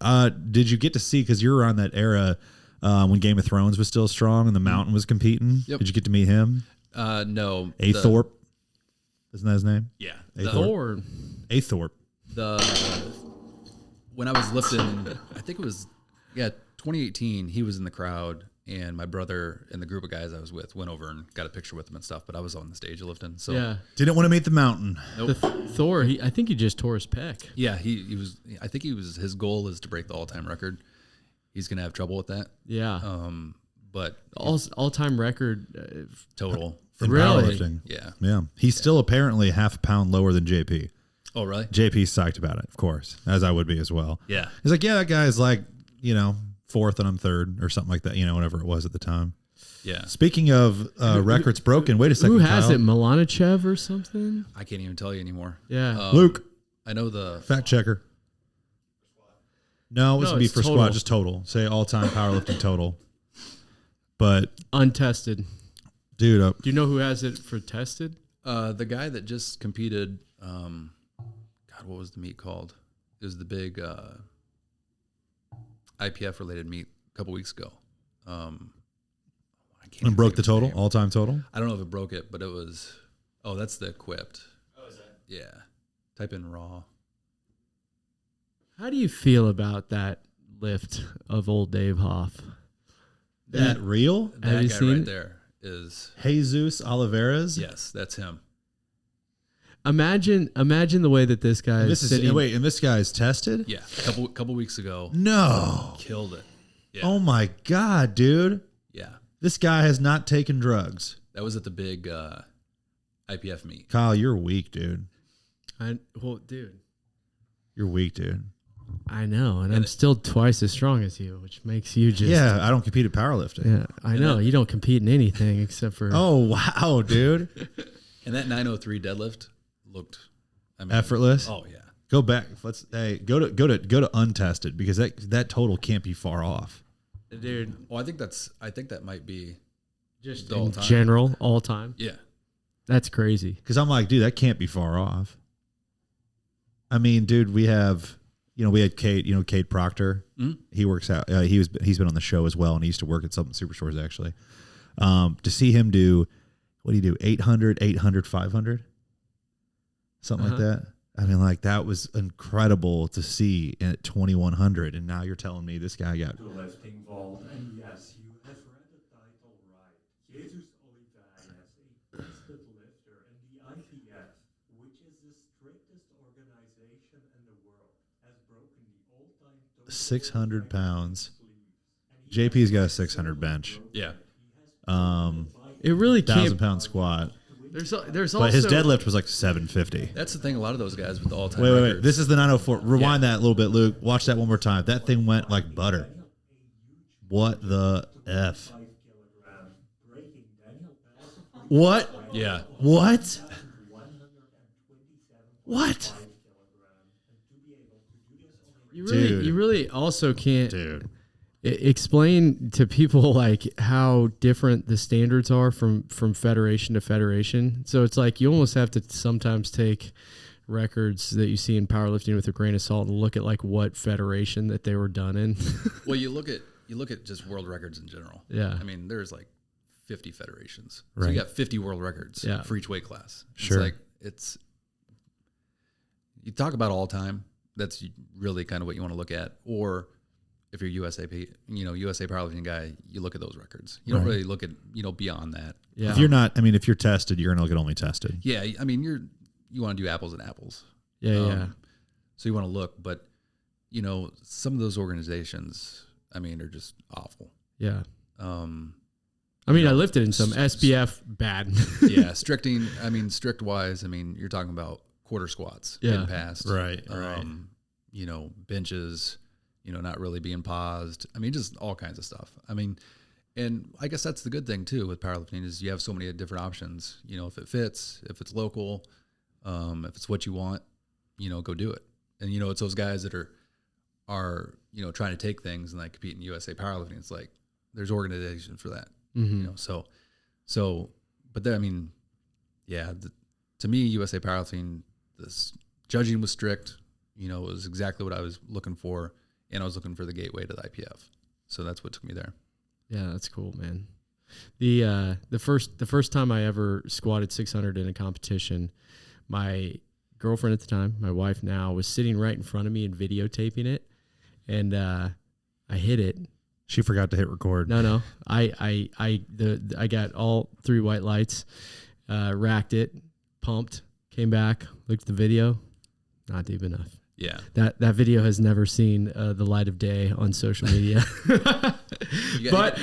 did you get to see, because you were on that era when Game of Thrones was still strong and the Mountain was competing? Yep. Did you get to meet him? No. Thorpe. Isn't that his name? Yeah. Thor. Thorpe. When I was lifting, I think it was 2018. He was in the crowd, and my brother and the group of guys I was with went over and got a picture with him and stuff. But I was on the stage lifting, so Yeah. Didn't want to meet the Mountain. Nope. Thor, I think he just tore his pec. Yeah, he was. I think his goal is to break the all-time record. He's gonna have trouble with that. Yeah. But All-time record. total. In Really? powerlifting. Yeah. Yeah. He's still apparently half a pound lower than JP. Oh, really? JP's psyched about it, of course, as I would be as well. Yeah. He's like, yeah, that guy's like, fourth and I'm third or something like that, whatever it was at the time. Yeah. Speaking of records broken, wait a second. Who has Kyle. it? Milanichev or something? I can't even tell you anymore. Yeah. Luke, I know the fact checker. No, this would be it's for total. squat, just total. Say all-time powerlifting total. But, Untested. dude, Do you know who has it for tested? the guy that just competed. God, what was the meet called? It was the big IPF related meet a couple weeks ago. I can't and broke think the of his total, name. all-time total? I don't know if it broke it, but it was. Oh, that's the equipped. Oh, is that? Yeah. Type in raw. How do you feel about that lift of old Dave Hoff? That real? Have That you guy seen right it? there is. Jesus Oliveras? Yes, that's him. Imagine the way that this guy This is is sitting. wait, and this guy's tested? Yeah, couple weeks ago, No. killed it. Yeah, Oh my God, dude. yeah. This guy has not taken drugs. That was at the big IPF meet. Kyle, you're weak, dude. Dude, You're weak, dude. I know, and I'm still twice as strong as you, which makes you just. Yeah, I don't compete at powerlifting. Yeah, I know. You don't compete in anything except for. Oh wow, dude. And that 903 deadlift looked Effortless. Oh yeah. Go back. Go to untested, because that total can't be far off. Dude, Oh, I think that might be just the in all-time. general, all time. Yeah. That's crazy. Because I'm like, dude, that can't be far off. I mean, dude, we had Kate, Kate Proctor. Mm-hmm. He works out. He's been on the show as well, and he used to work at Something Superstores actually. To see him do, what do you do? 800, 800, 500, something like that. I mean, like, that was incredible to see at 2100, and now you're telling me this guy got. The lifting vault, and yes, you have read the title right. Jesus Oliveras, a tested lifter in the IPF, which is the strictest organization in the world, has broken the all-time total 600 pounds. JP's got a 600 bench. Yeah. It really 1,000 can't. pound squat. There's also. But his deadlift was like 750. That's the thing. A lot of those guys with the all-time Wait. records. This is the 904. Rewind that a little bit, Luke. Watch that one more time. That thing went like butter. What the F? What? Yeah. What? What? You really also can't Dude. explain to people like how different the standards are from federation to federation. So it's like you almost have to sometimes take records that you see in powerlifting with a grain of salt and look at like what federation that they were done in. Well, you look at just world records in general. Yeah. I mean, there's like 50 federations. So Right. you got 50 world records Yeah. for each weight class. Sure. You talk about all time. That's really kind of what you want to look at. Or if you're USA powerlifting guy, you look at those records. You don't Right. really look at, beyond that. Yeah. If you're tested, you're going to look at only tested. Yeah. I mean, you want to do apples and apples. yeah. So you want to look, but some of those organizations, I mean, are just awful. Yeah. I mean, I lifted in some SPF bad. Yeah, strict wise, I mean, you're talking about quarter squats getting past. Right. You know, benches, you know, not really being paused. I mean, just all kinds of stuff. I mean, and I guess that's the good thing too with powerlifting is you have so many different options. You know, if it fits, if it's local, if it's what you want, you know, go do it. And, you know, it's those guys that are, you know, trying to take things and like compete in USA powerlifting. It's like, there's organization for that, you know? So, but then, I mean, yeah, to me, USA powerlifting, this judging was strict, you know, it was exactly what I was looking for. And I was looking for the gateway to the IPF. So that's what took me there. Yeah, that's cool, man. The first time I ever squatted 600 in a competition, my girlfriend at the time, my wife now, was sitting right in front of me and videotaping it, and I hit it. She forgot to hit record. No, I got all 3 white lights, racked it, pumped, came back, looked at the video, not deep enough. Yeah, that video has never seen the light of day on social media. But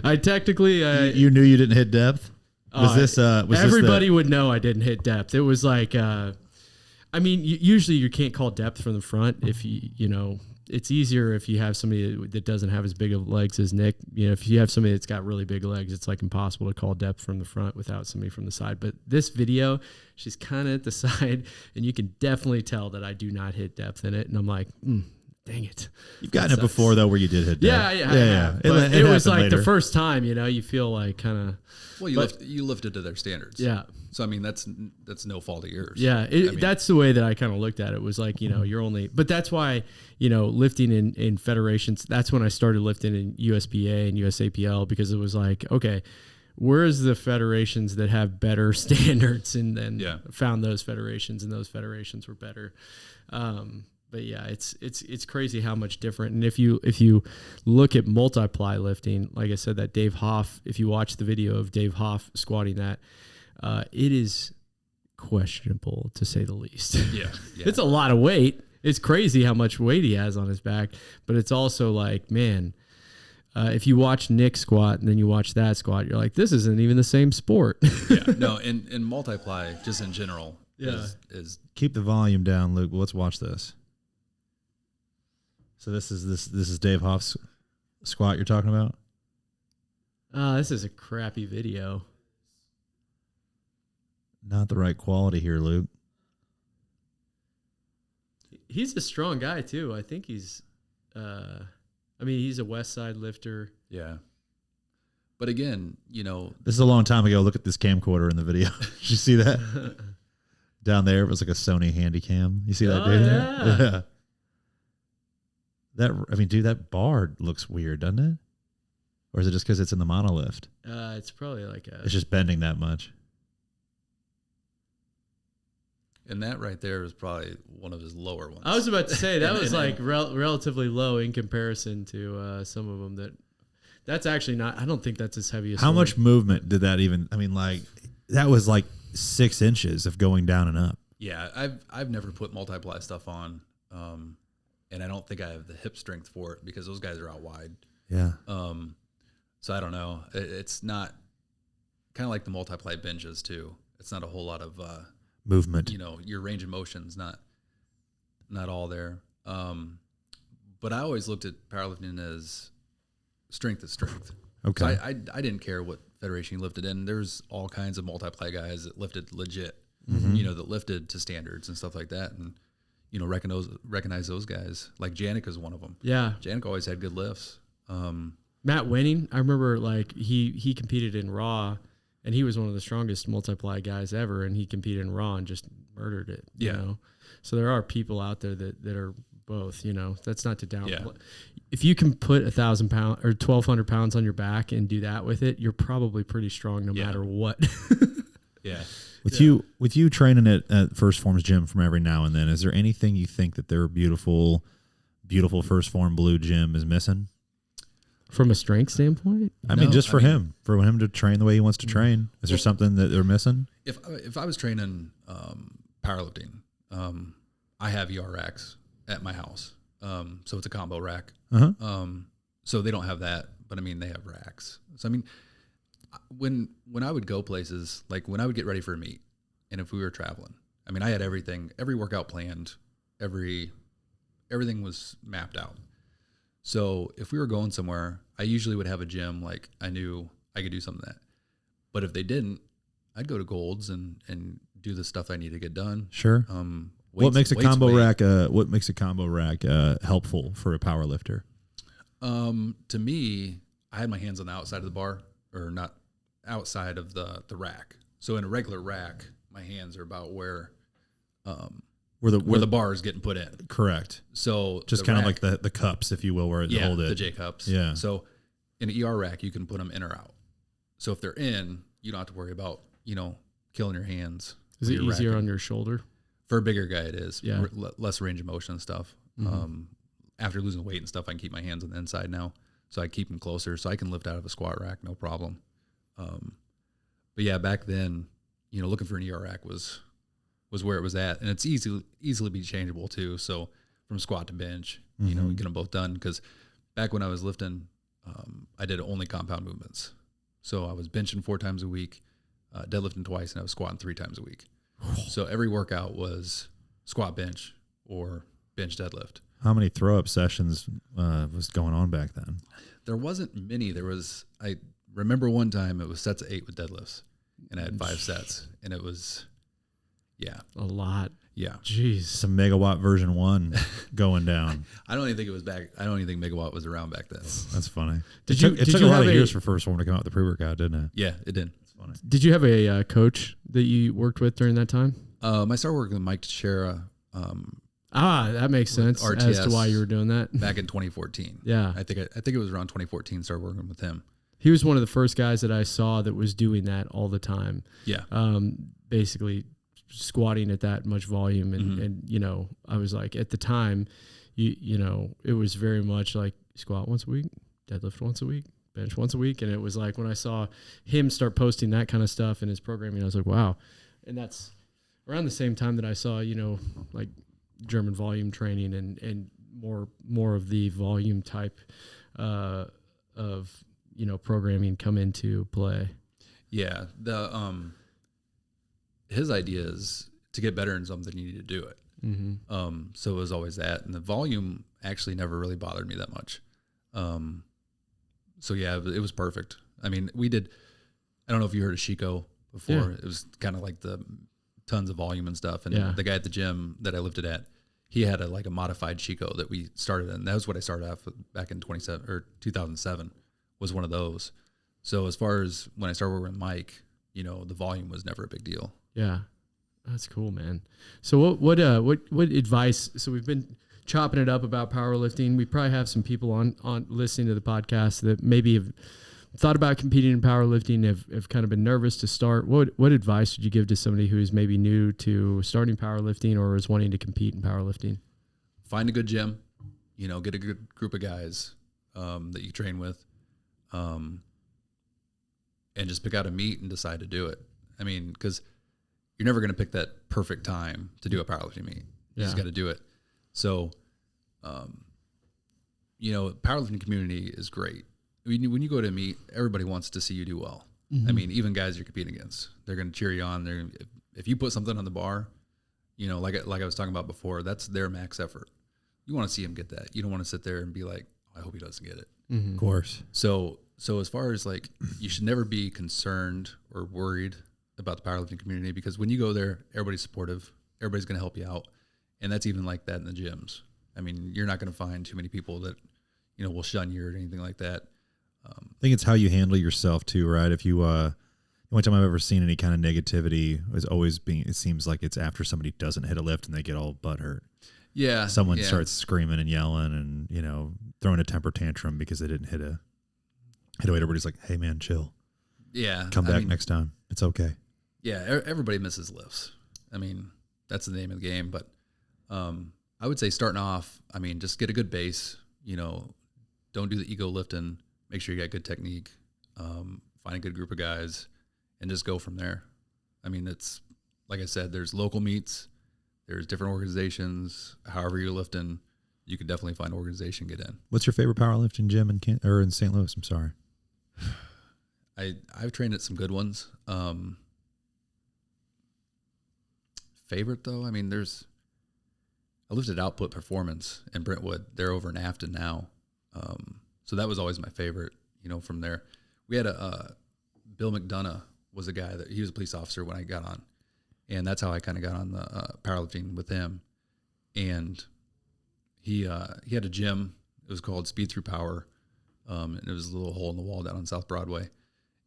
I technically, you knew you didn't hit depth. Was everybody would know I didn't hit depth. It was like, I mean, usually you can't call depth from the front if you know. It's easier if you have somebody that doesn't have as big of legs as Nick. You know, if you have somebody that's got really big legs, it's like impossible to call depth from the front without somebody from the side. But this video, she's kind of at the side, and you can definitely tell that I do not hit depth in it. And I'm like, dang it. You've gotten it before, though, where you did hit depth. Yeah. But it was like later. The first time, you know, you feel like kind of. Well, you lifted to their standards. Yeah. So, I mean, that's no fault of yours. Yeah. That's the way that I kind of looked at it, was like, you know, you're only, but that's why, you know, lifting in federations, that's when I started lifting in USPA and USAPL, because it was like, okay, where's the federations that have better standards, and then found those federations, and those federations were better. But yeah, it's crazy how much different. And if you look at multiply lifting, like I said, that Dave Hoff, if you watch the video of Dave Hoff squatting that, it is questionable to say the least. Yeah. It's a lot of weight. It's crazy how much weight he has on his back, but it's also like, man, if you watch Nick squat and then you watch that squat, you're like, this isn't even the same sport. Yeah. No, and multiply just in general is keep the volume down, Luke. Let's watch this. So this is Dave Hoff's squat you're talking about? This is a crappy video. Not the right quality here, Luke. He's a strong guy too. I think he's he's a West Side lifter. Yeah. But again, you know, this is a long time ago. Look at this camcorder in the video. Did you see that? Down there, it was like a Sony Handycam. You see that dude there? Yeah. Dude, that bar looks weird, doesn't it? Or is it just because it's in the monolift? It's probably like it's just bending that much. And that right there is probably one of his lower ones. I was about to say that was like relatively low in comparison to some of them. That's actually not. I don't think that's as heavy as. How much movement did that even? I mean, like that was like 6 inches of going down and up. Yeah, I've never put multiply stuff on, and I don't think I have the hip strength for it because those guys are out wide. Yeah. So I don't know. It's not kind of like the multiply benches too. It's not a whole lot of movement. You know, your range of motion's not all there. But I always looked at powerlifting as strength is strength. Okay. So I didn't care what federation you lifted in. There's all kinds of multiply guys that lifted legit, you know, that lifted to standards and stuff like that. And, you know, recognize those guys. Like Janik is one of them. Yeah. Janik always had good lifts. Matt Wenning, I remember like he competed in Raw, and he was one of the strongest multiply guys ever, and he competed in Raw and just murdered it. You know? So there are people out there that are both, you know, that's not to downplay. Yeah. If you can put 1,000 pounds or 1,200 pounds on your back and do that with it, you're probably pretty strong no matter what. Yeah. With you training at First Form's gym from every now and then, is there anything you think that their beautiful First Form blue gym is missing? From a strength standpoint? I mean, for him to train the way he wants to train. Is there something that they're missing? If I was training powerlifting, I have ER racks at my house. So it's a combo rack. Uh-huh. So they don't have that, but I mean, they have racks. So I mean, when I would go places, like when I would get ready for a meet, and if we were traveling, I mean, I had every workout planned, everything was mapped out. So if we were going somewhere, I usually would have a gym, like I knew I could do something that. But if they didn't, I'd go to Gold's and do the stuff I need to get done. Sure. What makes a combo rack helpful for a power lifter? To me, I had my hands on the outside of the bar, or not outside of the rack. So in a regular rack, my hands are about where the bar is getting put in. Correct. So just kind of like the cups, if you will, where they hold it. The J cups. Yeah. So in an ER rack, you can put them in or out. So if they're in, you don't have to worry about, killing your hands. Is it easier on your shoulder? For a bigger guy, it is. Yeah. Less range of motion and stuff. Mm-hmm. After losing weight and stuff, I can keep my hands on the inside now. So I keep them closer so I can lift out of a squat rack, no problem. But yeah, back then, looking for an ER rack was where it was at. And it's easily be changeable too. So from squat to bench, we get them both done. Because back when I was lifting, I did only compound movements. So I was benching 4 times a week, deadlifting twice, and I was squatting 3 times a week. So every workout was squat bench or bench deadlift. How many throw up sessions was going on back then? There wasn't many. I remember one time it was sets of 8 with deadlifts, and I had 5 sets, and it was, a lot. Yeah. Jeez. Some megawatt version 1 going down. I don't even think it was back. I don't even think megawatt was around back then. That's funny. It took a lot of years for first one to come out with the pre-workout, didn't it? Yeah, it did. It's funny. Did you have a coach that you worked with during that time? I started working with Mike Teixeira. That makes sense as to why you were doing that. Back in 2014. Yeah. I think it was around 2014 started working with him. He was one of the first guys that I saw that was doing that all the time. Yeah. Basically squatting at that much volume. And I was like, at the time, it was very much like squat once a week, deadlift once a week, bench once a week. And it was like, when I saw him start posting that kind of stuff in his programming, I was like, wow. And that's around the same time that I saw, like German volume training and more of the volume type of programming come into play. Yeah, his idea is to get better in something, you need to do it. Mm-hmm. So it was always that, and the volume actually never really bothered me that much. So yeah, it was perfect. I mean, we did. I don't know if you heard of Chico before. Yeah. It was kind of like the tons of volume and stuff. And the guy at the gym that I lifted at, he had a modified Chico that we started in. That was what I started off with back in 2007 was one of those. So as far as when I started working with Mike, the volume was never a big deal. Yeah. That's cool, man. So what advice, so we've been chopping it up about powerlifting. We probably have some people on listening to the podcast that maybe have thought about competing in powerlifting, have kind of been nervous to start. What advice would you give to somebody who is maybe new to starting powerlifting or is wanting to compete in powerlifting? Find a good gym, get a good group of guys that you train with, and just pick out a meet and decide to do it. I mean, because you're never going to pick that perfect time to do a powerlifting meet. You just got to do it. So, powerlifting community is great. When you go to a meet, everybody wants to see you do well. Mm-hmm. I mean, even guys you're competing against, they're going to cheer you on. If you put something on the bar, like I was talking about before, that's their max effort. You want to see them get that. You don't want to sit there and be like, I hope he doesn't get it. Mm-hmm. Of course. So as far as you should never be concerned or worried about the powerlifting community, because when you go there, everybody's supportive. Everybody's going to help you out. And that's even like that in the gyms. I mean, you're not going to find too many people that, will shun you or anything like that. I think it's how you handle yourself too, right? If you, the only time I've ever seen any kind of negativity is always it seems like it's after somebody doesn't hit a lift and they get all butthurt. Yeah. Someone starts screaming and yelling and, throwing a temper tantrum because they didn't hit a weight. Everybody's like, hey man, chill. Yeah. Come back next time. It's okay. Yeah. Everybody misses lifts. I mean, that's the name of the game, but, I would say starting off, just get a good base, don't do the ego lifting. Make sure you got good technique, find a good group of guys, and just go from there. I mean, it's like I said, there's local meets, there's different organizations. However you're lifting, you could definitely find an organization, get in. What's your favorite powerlifting gym in St. Louis? I'm sorry. I've trained at some good ones. Favorite though, I mean, I lifted Output Performance in Brentwood. They're over in Afton now. So that was always my favorite, from there. We had Bill McDonough was a guy he was a police officer when I got on. And that's how I kind of got on the powerlifting with him. And he had a gym. It was called Speed Through Power. And it was a little hole in the wall down on South Broadway.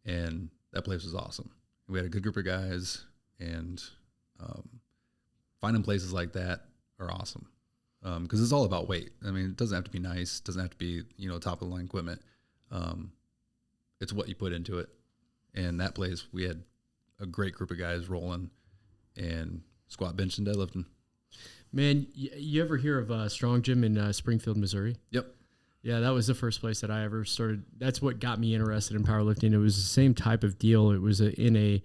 And that place was awesome. We had a good group of guys, and finding places like that are awesome. Because it's all about weight. I mean, it doesn't have to be nice. It doesn't have to be, top of the line equipment. It's what you put into it. And that place, we had a great group of guys rolling and squat, bench, and deadlifting. Man, you ever hear of Strong Gym in Springfield, Missouri? Yep. Yeah, that was the first place that I ever started. That's what got me interested in powerlifting. It was the same type of deal. It was in a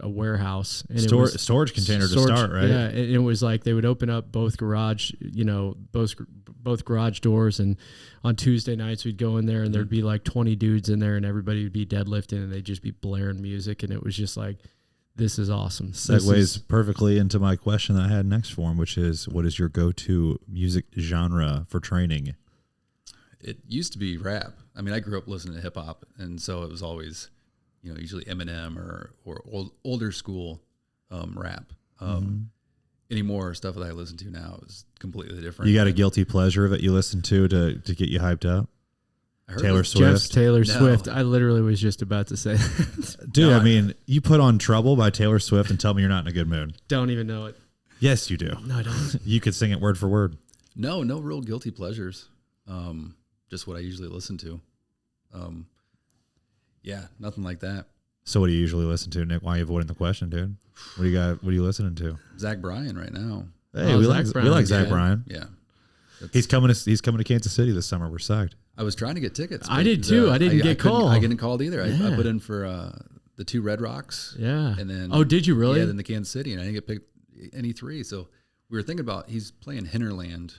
warehouse. And storage container to start, right? Yeah, and it was like they would open up both garage doors, and on Tuesday nights we'd go in there and there'd be like 20 dudes in there and everybody would be deadlifting and they'd just be blaring music, and it was just like, this is awesome. Segues perfectly into my question that I had next for him, which is, what is your go-to music genre for training? It used to be rap. I mean, I grew up listening to hip hop, and so it was always, usually Eminem or older school rap. Anymore stuff that I listen to now is completely different. You got a guilty pleasure that you listen to get you hyped up? Taylor Swift. Jeff's Taylor Swift. I literally was just about to say that. Dude, no, I mean, you put on Trouble by Taylor Swift and tell me you're not in a good mood. Don't even know it. Yes, you do. No, I don't. You could sing it word for word. No real guilty pleasures. Just what I usually listen to. Yeah, nothing like that. So what do you usually listen to, Nick? Why are you avoiding the question, dude? What do you got? What are you listening to? Zach Bryan right now. Hey, we like Zach Bryan. Yeah. He's coming to Kansas City this summer. We're psyched. I was trying to get tickets. I did too. I didn't get called. I didn't called either. Yeah. I put in for the 2 Red Rocks. Yeah. And then did you really? Yeah, then the Kansas City, and I didn't get picked any 3. So we were thinking about, he's playing Hinterland,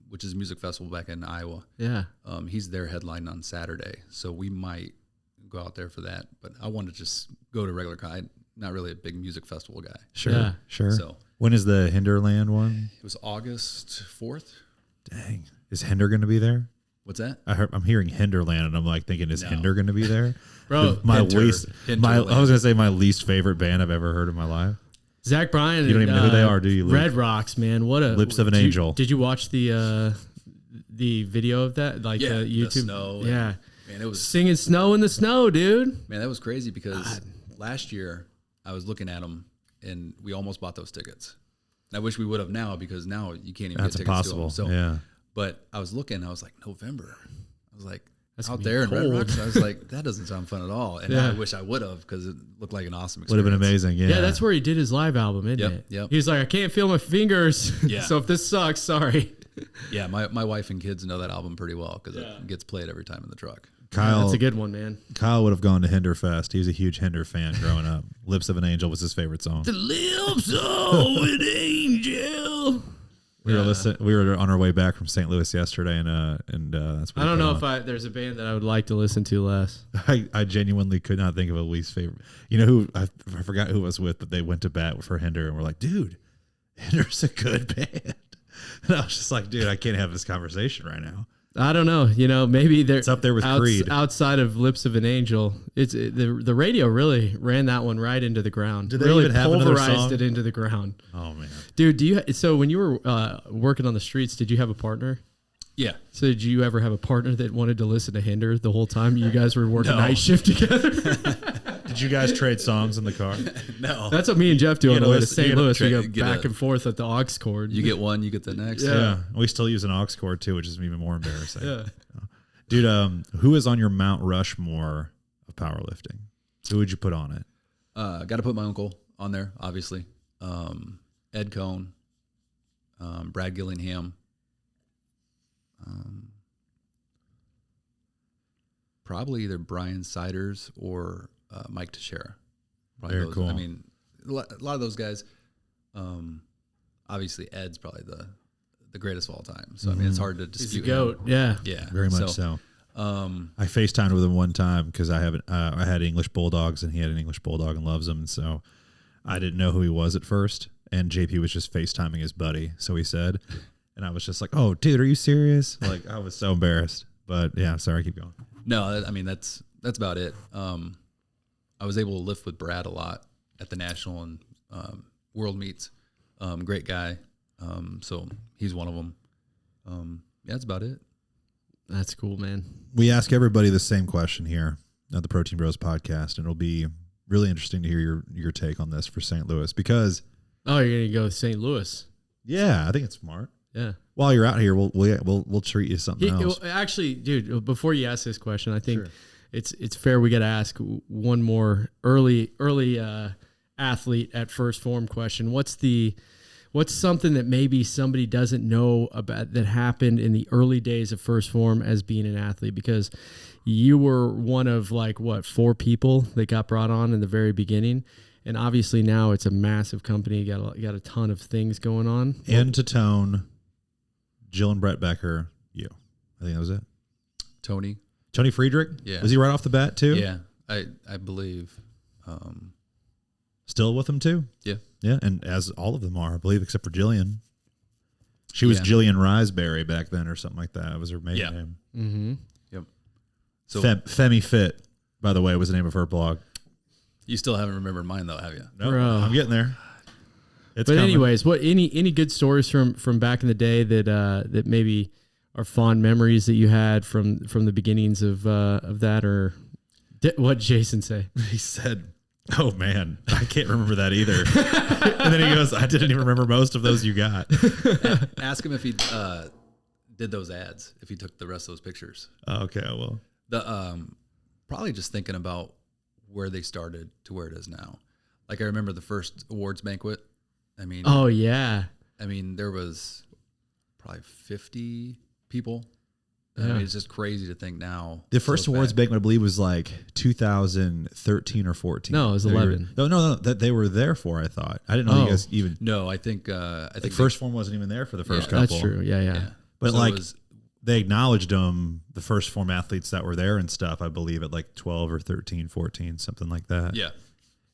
which is a music festival back in Iowa. Yeah. He's there headlining on Saturday, so we might go out there for that. But I want to just go to regular con. Not really a big music festival guy. Sure, yeah. Sure. So when is the Hinterland one? It was August 4th. Dang, is Hinder going to be there? What's that? I'm hearing Hinterland, and I'm like thinking, is Hinder going to be there? Bro, I was going to say my least favorite band I've ever heard in my life. Zach Bryan. You don't even know who they are, do you, Luke? Red Rocks, man. What a Lips of an Angel. Did you watch the video of that? Like the YouTube? The snow. Yeah. Man, it was singing "Snow in the Snow," dude. Man, that was crazy because last year I was looking at them and we almost bought those tickets. And I wish we would have now, because now you can't even get tickets impossible. to them. So, yeah. But I was looking, I was like, November. I was like, That's out gonna be there in Red cold. Rocks. I was like, that doesn't sound fun at all. And Yeah. I wish I would have, because it looked like an awesome Would have experience. been amazing. Yeah. Yeah, that's where he did his live album, isn't it? Yep. He's like, I can't feel my fingers. Yeah. So if this sucks, sorry. Yeah, my wife and kids know that album pretty well, because it gets played every time in the truck. Kyle, That's a good one, man. Kyle would have gone to Hinderfest. He was a huge Hinder fan growing up. Lips of an Angel was his favorite song. The lips of an angel. We were on our way back from St. Louis yesterday, and that's what I don't know if if there's a band that I would like to listen to less. I genuinely could not think of a least favorite. You know who I forgot who I was with, but they went to bat for Hinder and were like, dude, Hinder's a good band. And I was just like, dude, I can't have this conversation right now. I don't know. Maybe It's up there with Creed. Outside of Lips of an Angel, the radio really ran that one right into the ground. Did they really even have another pulverized song? it into the ground. Oh man, dude, so when you were working on the streets, did you have a partner? Yeah. So did you ever have a partner that wanted to listen to Hinder the whole time you guys were working night shift together? did you guys trade songs in the car? No. That's what me and Jeff do on the way to St. Louis. We go get back and forth at the aux cord. You get one, you get the next. Yeah. We still use an aux cord too, which is even more embarrassing. Yeah. Dude, who is on your Mount Rushmore of powerlifting? Who would you put on it? Got to put my uncle on there, obviously. Ed Cohn, Brad Gillingham. Probably either Brian Siders or Mike Teixeira. Probably Very those. cool. I mean, a lot of those guys. Obviously, Ed's probably the greatest of all time. So I mean, it's hard to He's the dispute. GOAT. Him. Yeah. Yeah, Very much so. I FaceTimed with him one time because I had English bulldogs and he had an English bulldog and loves them, and so I didn't know who he was at first. And JP was just FaceTiming his buddy, so he said, and I was just like, "Oh, dude, are you serious?" Like I was so embarrassed. But yeah, sorry, keep going. No, I mean that's about it. I was able to lift with Brad a lot at the national and world meets. Great guy. So he's one of them. Yeah, that's about it. That's cool, man. We ask everybody the same question here at the Protein Bros podcast, and it'll be really interesting to hear your take on this for St. Louis because. Oh, you're gonna go to St. Louis? Yeah, I think it's smart. Yeah. While you're out here, we'll treat you to something else. Actually, dude, before you ask this question, I think Sure. it's fair we got to ask one more early athlete at First Form question. What's something that maybe somebody doesn't know about that happened in the early days of First Form as being an athlete? Because you were one of 4 people that got brought on in the very beginning. And obviously now it's a massive company. Got a ton of things going on. End to Tone, Jill and Brett Becker, you. I think that was it. Tony Friedrich? Yeah. Was he right off the bat too? Yeah, I believe. Still with them too? Yeah. Yeah, and as all of them are, I believe, except for Jillian. She was Yeah. Jillian Riseberry back then or something like that. It was her maiden name. Mm-hmm. Yep. So Femi Fit, by the way, was the name of her blog. you still haven't remembered mine though, have you? No, Bro. I'm getting there. It's But coming. anyways, what any good stories from back in the day that maybe are fond memories that you had from the beginnings of that, or what did Jason say? He said, "Oh man, I can't remember that either." And then he goes, "I didn't even remember most of those you got." Ask him if he did those ads, if he took the rest of those pictures. Okay, well, The probably just thinking about where they started to where it is now. Like I remember the first awards banquet. I mean, Oh yeah, there was probably 50 people. I Yeah. mean, it's just crazy to think now. the first so awards back. banquet, I believe, was like 2013 or 14. No, it was That you were- 11. No, that they were there for. I thought. I didn't know you Oh. guys even. No, I think Like First Form wasn't even there for the first Yeah, couple. that's true. Yeah. yeah. But So it like was- they acknowledged them, the First Form athletes that were there and stuff. I believe at like 12 or 13, 14, something like that. yeah.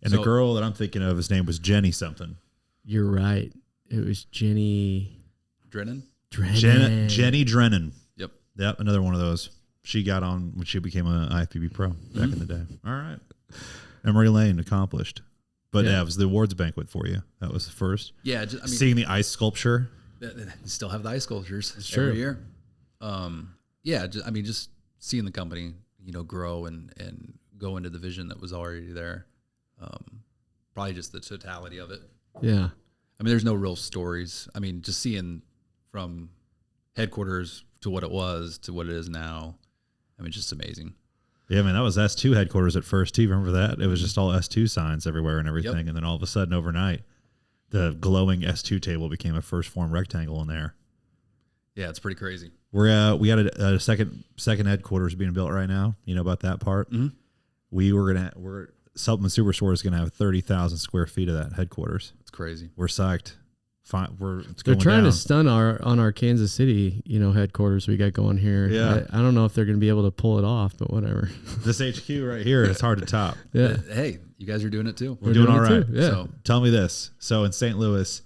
And So- the girl that I'm thinking of, his name was Jenny something. You're right. It was Jenny Drennan. Drennan. Jenny Drennan. Yep. Yep, another one of those. She got on when she became an IFBB pro back in the day. All right. Emery Lane accomplished. But yeah, it was the awards banquet for you. That was the first. Yeah. Just, Seeing the ice sculpture. they still have the ice sculptures true. every year. Yeah. Just seeing the company, grow and go into the vision that was already there. Probably just the totality of it. Yeah. There's no real stories. Just seeing from headquarters to what it was to what it is now. Just amazing. Yeah, man, that was S2 headquarters at first too. Remember that? It was just all S2 signs everywhere and everything. Yep. And then all of a sudden overnight, the glowing S2 table became a First Form rectangle in there. Yeah, it's pretty crazy. We got a second headquarters being built right now. You know about that part? Mhm. We're Supplement Superstore is going to have 30,000 square feet of that headquarters. It's crazy. We're psyched. It's They're going trying down. to stun our Kansas City, headquarters we got going here. Yeah. I don't know if they're going to be able to pull it off, but whatever. This HQ right here, it's hard to top. Yeah. Hey, you guys are doing it too. We're doing all it right. too. Yeah. So Tell me this. So in St. Louis,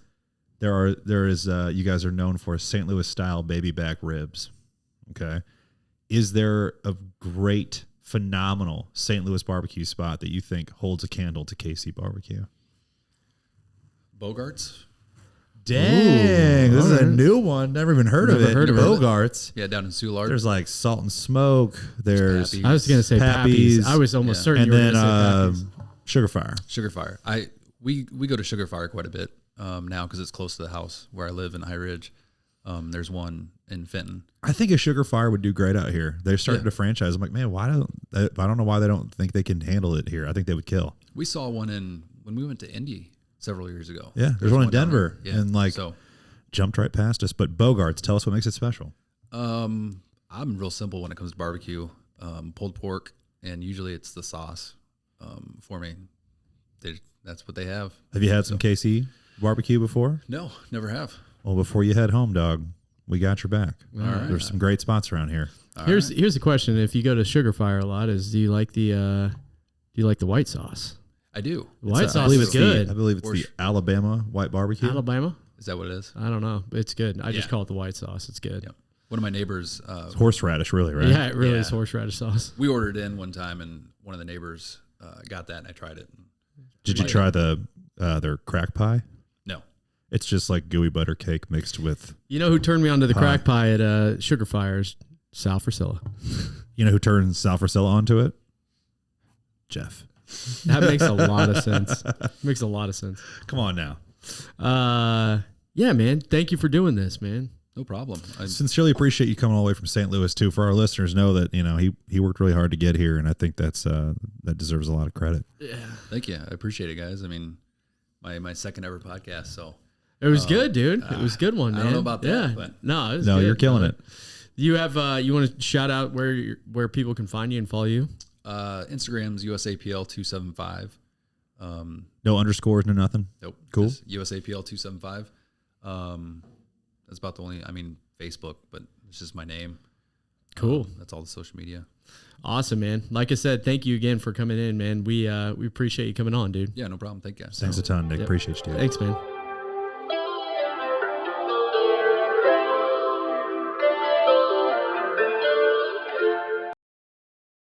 there is you guys are known for St. Louis style baby back ribs. Okay. Is there a great, phenomenal St. Louis barbecue spot that you think holds a candle to KC barbecue? Bogarts. Dang, this is a alright. new one. Never even heard of Never it. heard of it. Bogarts. Yeah, down in Soulard. There's like Salt and Smoke. There's Pappy's. I was going to say Pappy's. Pappy's. I was almost certain and you were then going to say Pappy's. Sugar Fire. Sugar Fire. We go to Sugar Fire quite a bit now because it's close to the house where I live in High Ridge. There's one in Fenton. I think a Sugar Fire would do great out here. They're starting Yeah. to franchise. I'm like, man, I don't know why they don't think they can handle it here. I think they would kill. We saw one when we went to Indy several years ago. Yeah, there's one in down there. Denver, Yeah. and so jumped right past us. But Bogarts, tell us what makes it special. I'm real simple when it comes to barbecue. Pulled pork, and usually it's the sauce for me. That's what they have. Have you had some KC barbecue before? No, never have. Well, before you head home, dog, we got your back. All right. There's some great spots around here. Here's the question: if you go to Sugar Fire a lot, do you like the white sauce? I do. White I sauce believe is good. I believe it's the Alabama white barbecue. Alabama? Is that what it is? I don't know. It's good. I just Yeah. call it the white sauce. It's good. Yep. One of my neighbors, It's horseradish, really, right? Yeah, it really Yeah. is horseradish sauce. we ordered in one time, and one of the neighbors got that, and I tried it. Did you try their crack pie? No. It's just like gooey butter cake mixed with. You know who turned me on to the crack pie at Sugar Fires? Sal Frisella. You know who turned Sal Frisella onto it? Jeff. That makes a lot of sense. Makes a lot of sense. Come on now. Yeah, man. Thank you for doing this, man. No problem. I sincerely appreciate you coming all the way from St. Louis too. For our listeners, know that he worked really hard to get here, and I think that deserves a lot of credit. Yeah. Thank you. I appreciate it, guys. I mean, my second ever podcast, so It was good, dude. It was a good one, man. I don't know about that, Yeah. but no, it was No, good. you're killing it. You have you want to shout out where people can find you and follow you? Instagram's USAPL275. No underscores, no nothing. Nope. Cool. Just USAPL275. That's about the only. I mean, Facebook, but it's just my name. Cool. That's all the social media. Awesome, man. Like I said, thank you again for coming in, man. We appreciate you coming on, dude. Yeah, no problem. Thank you guys. Thanks a ton, Nick. Yep. Appreciate you, dude. Thanks, man.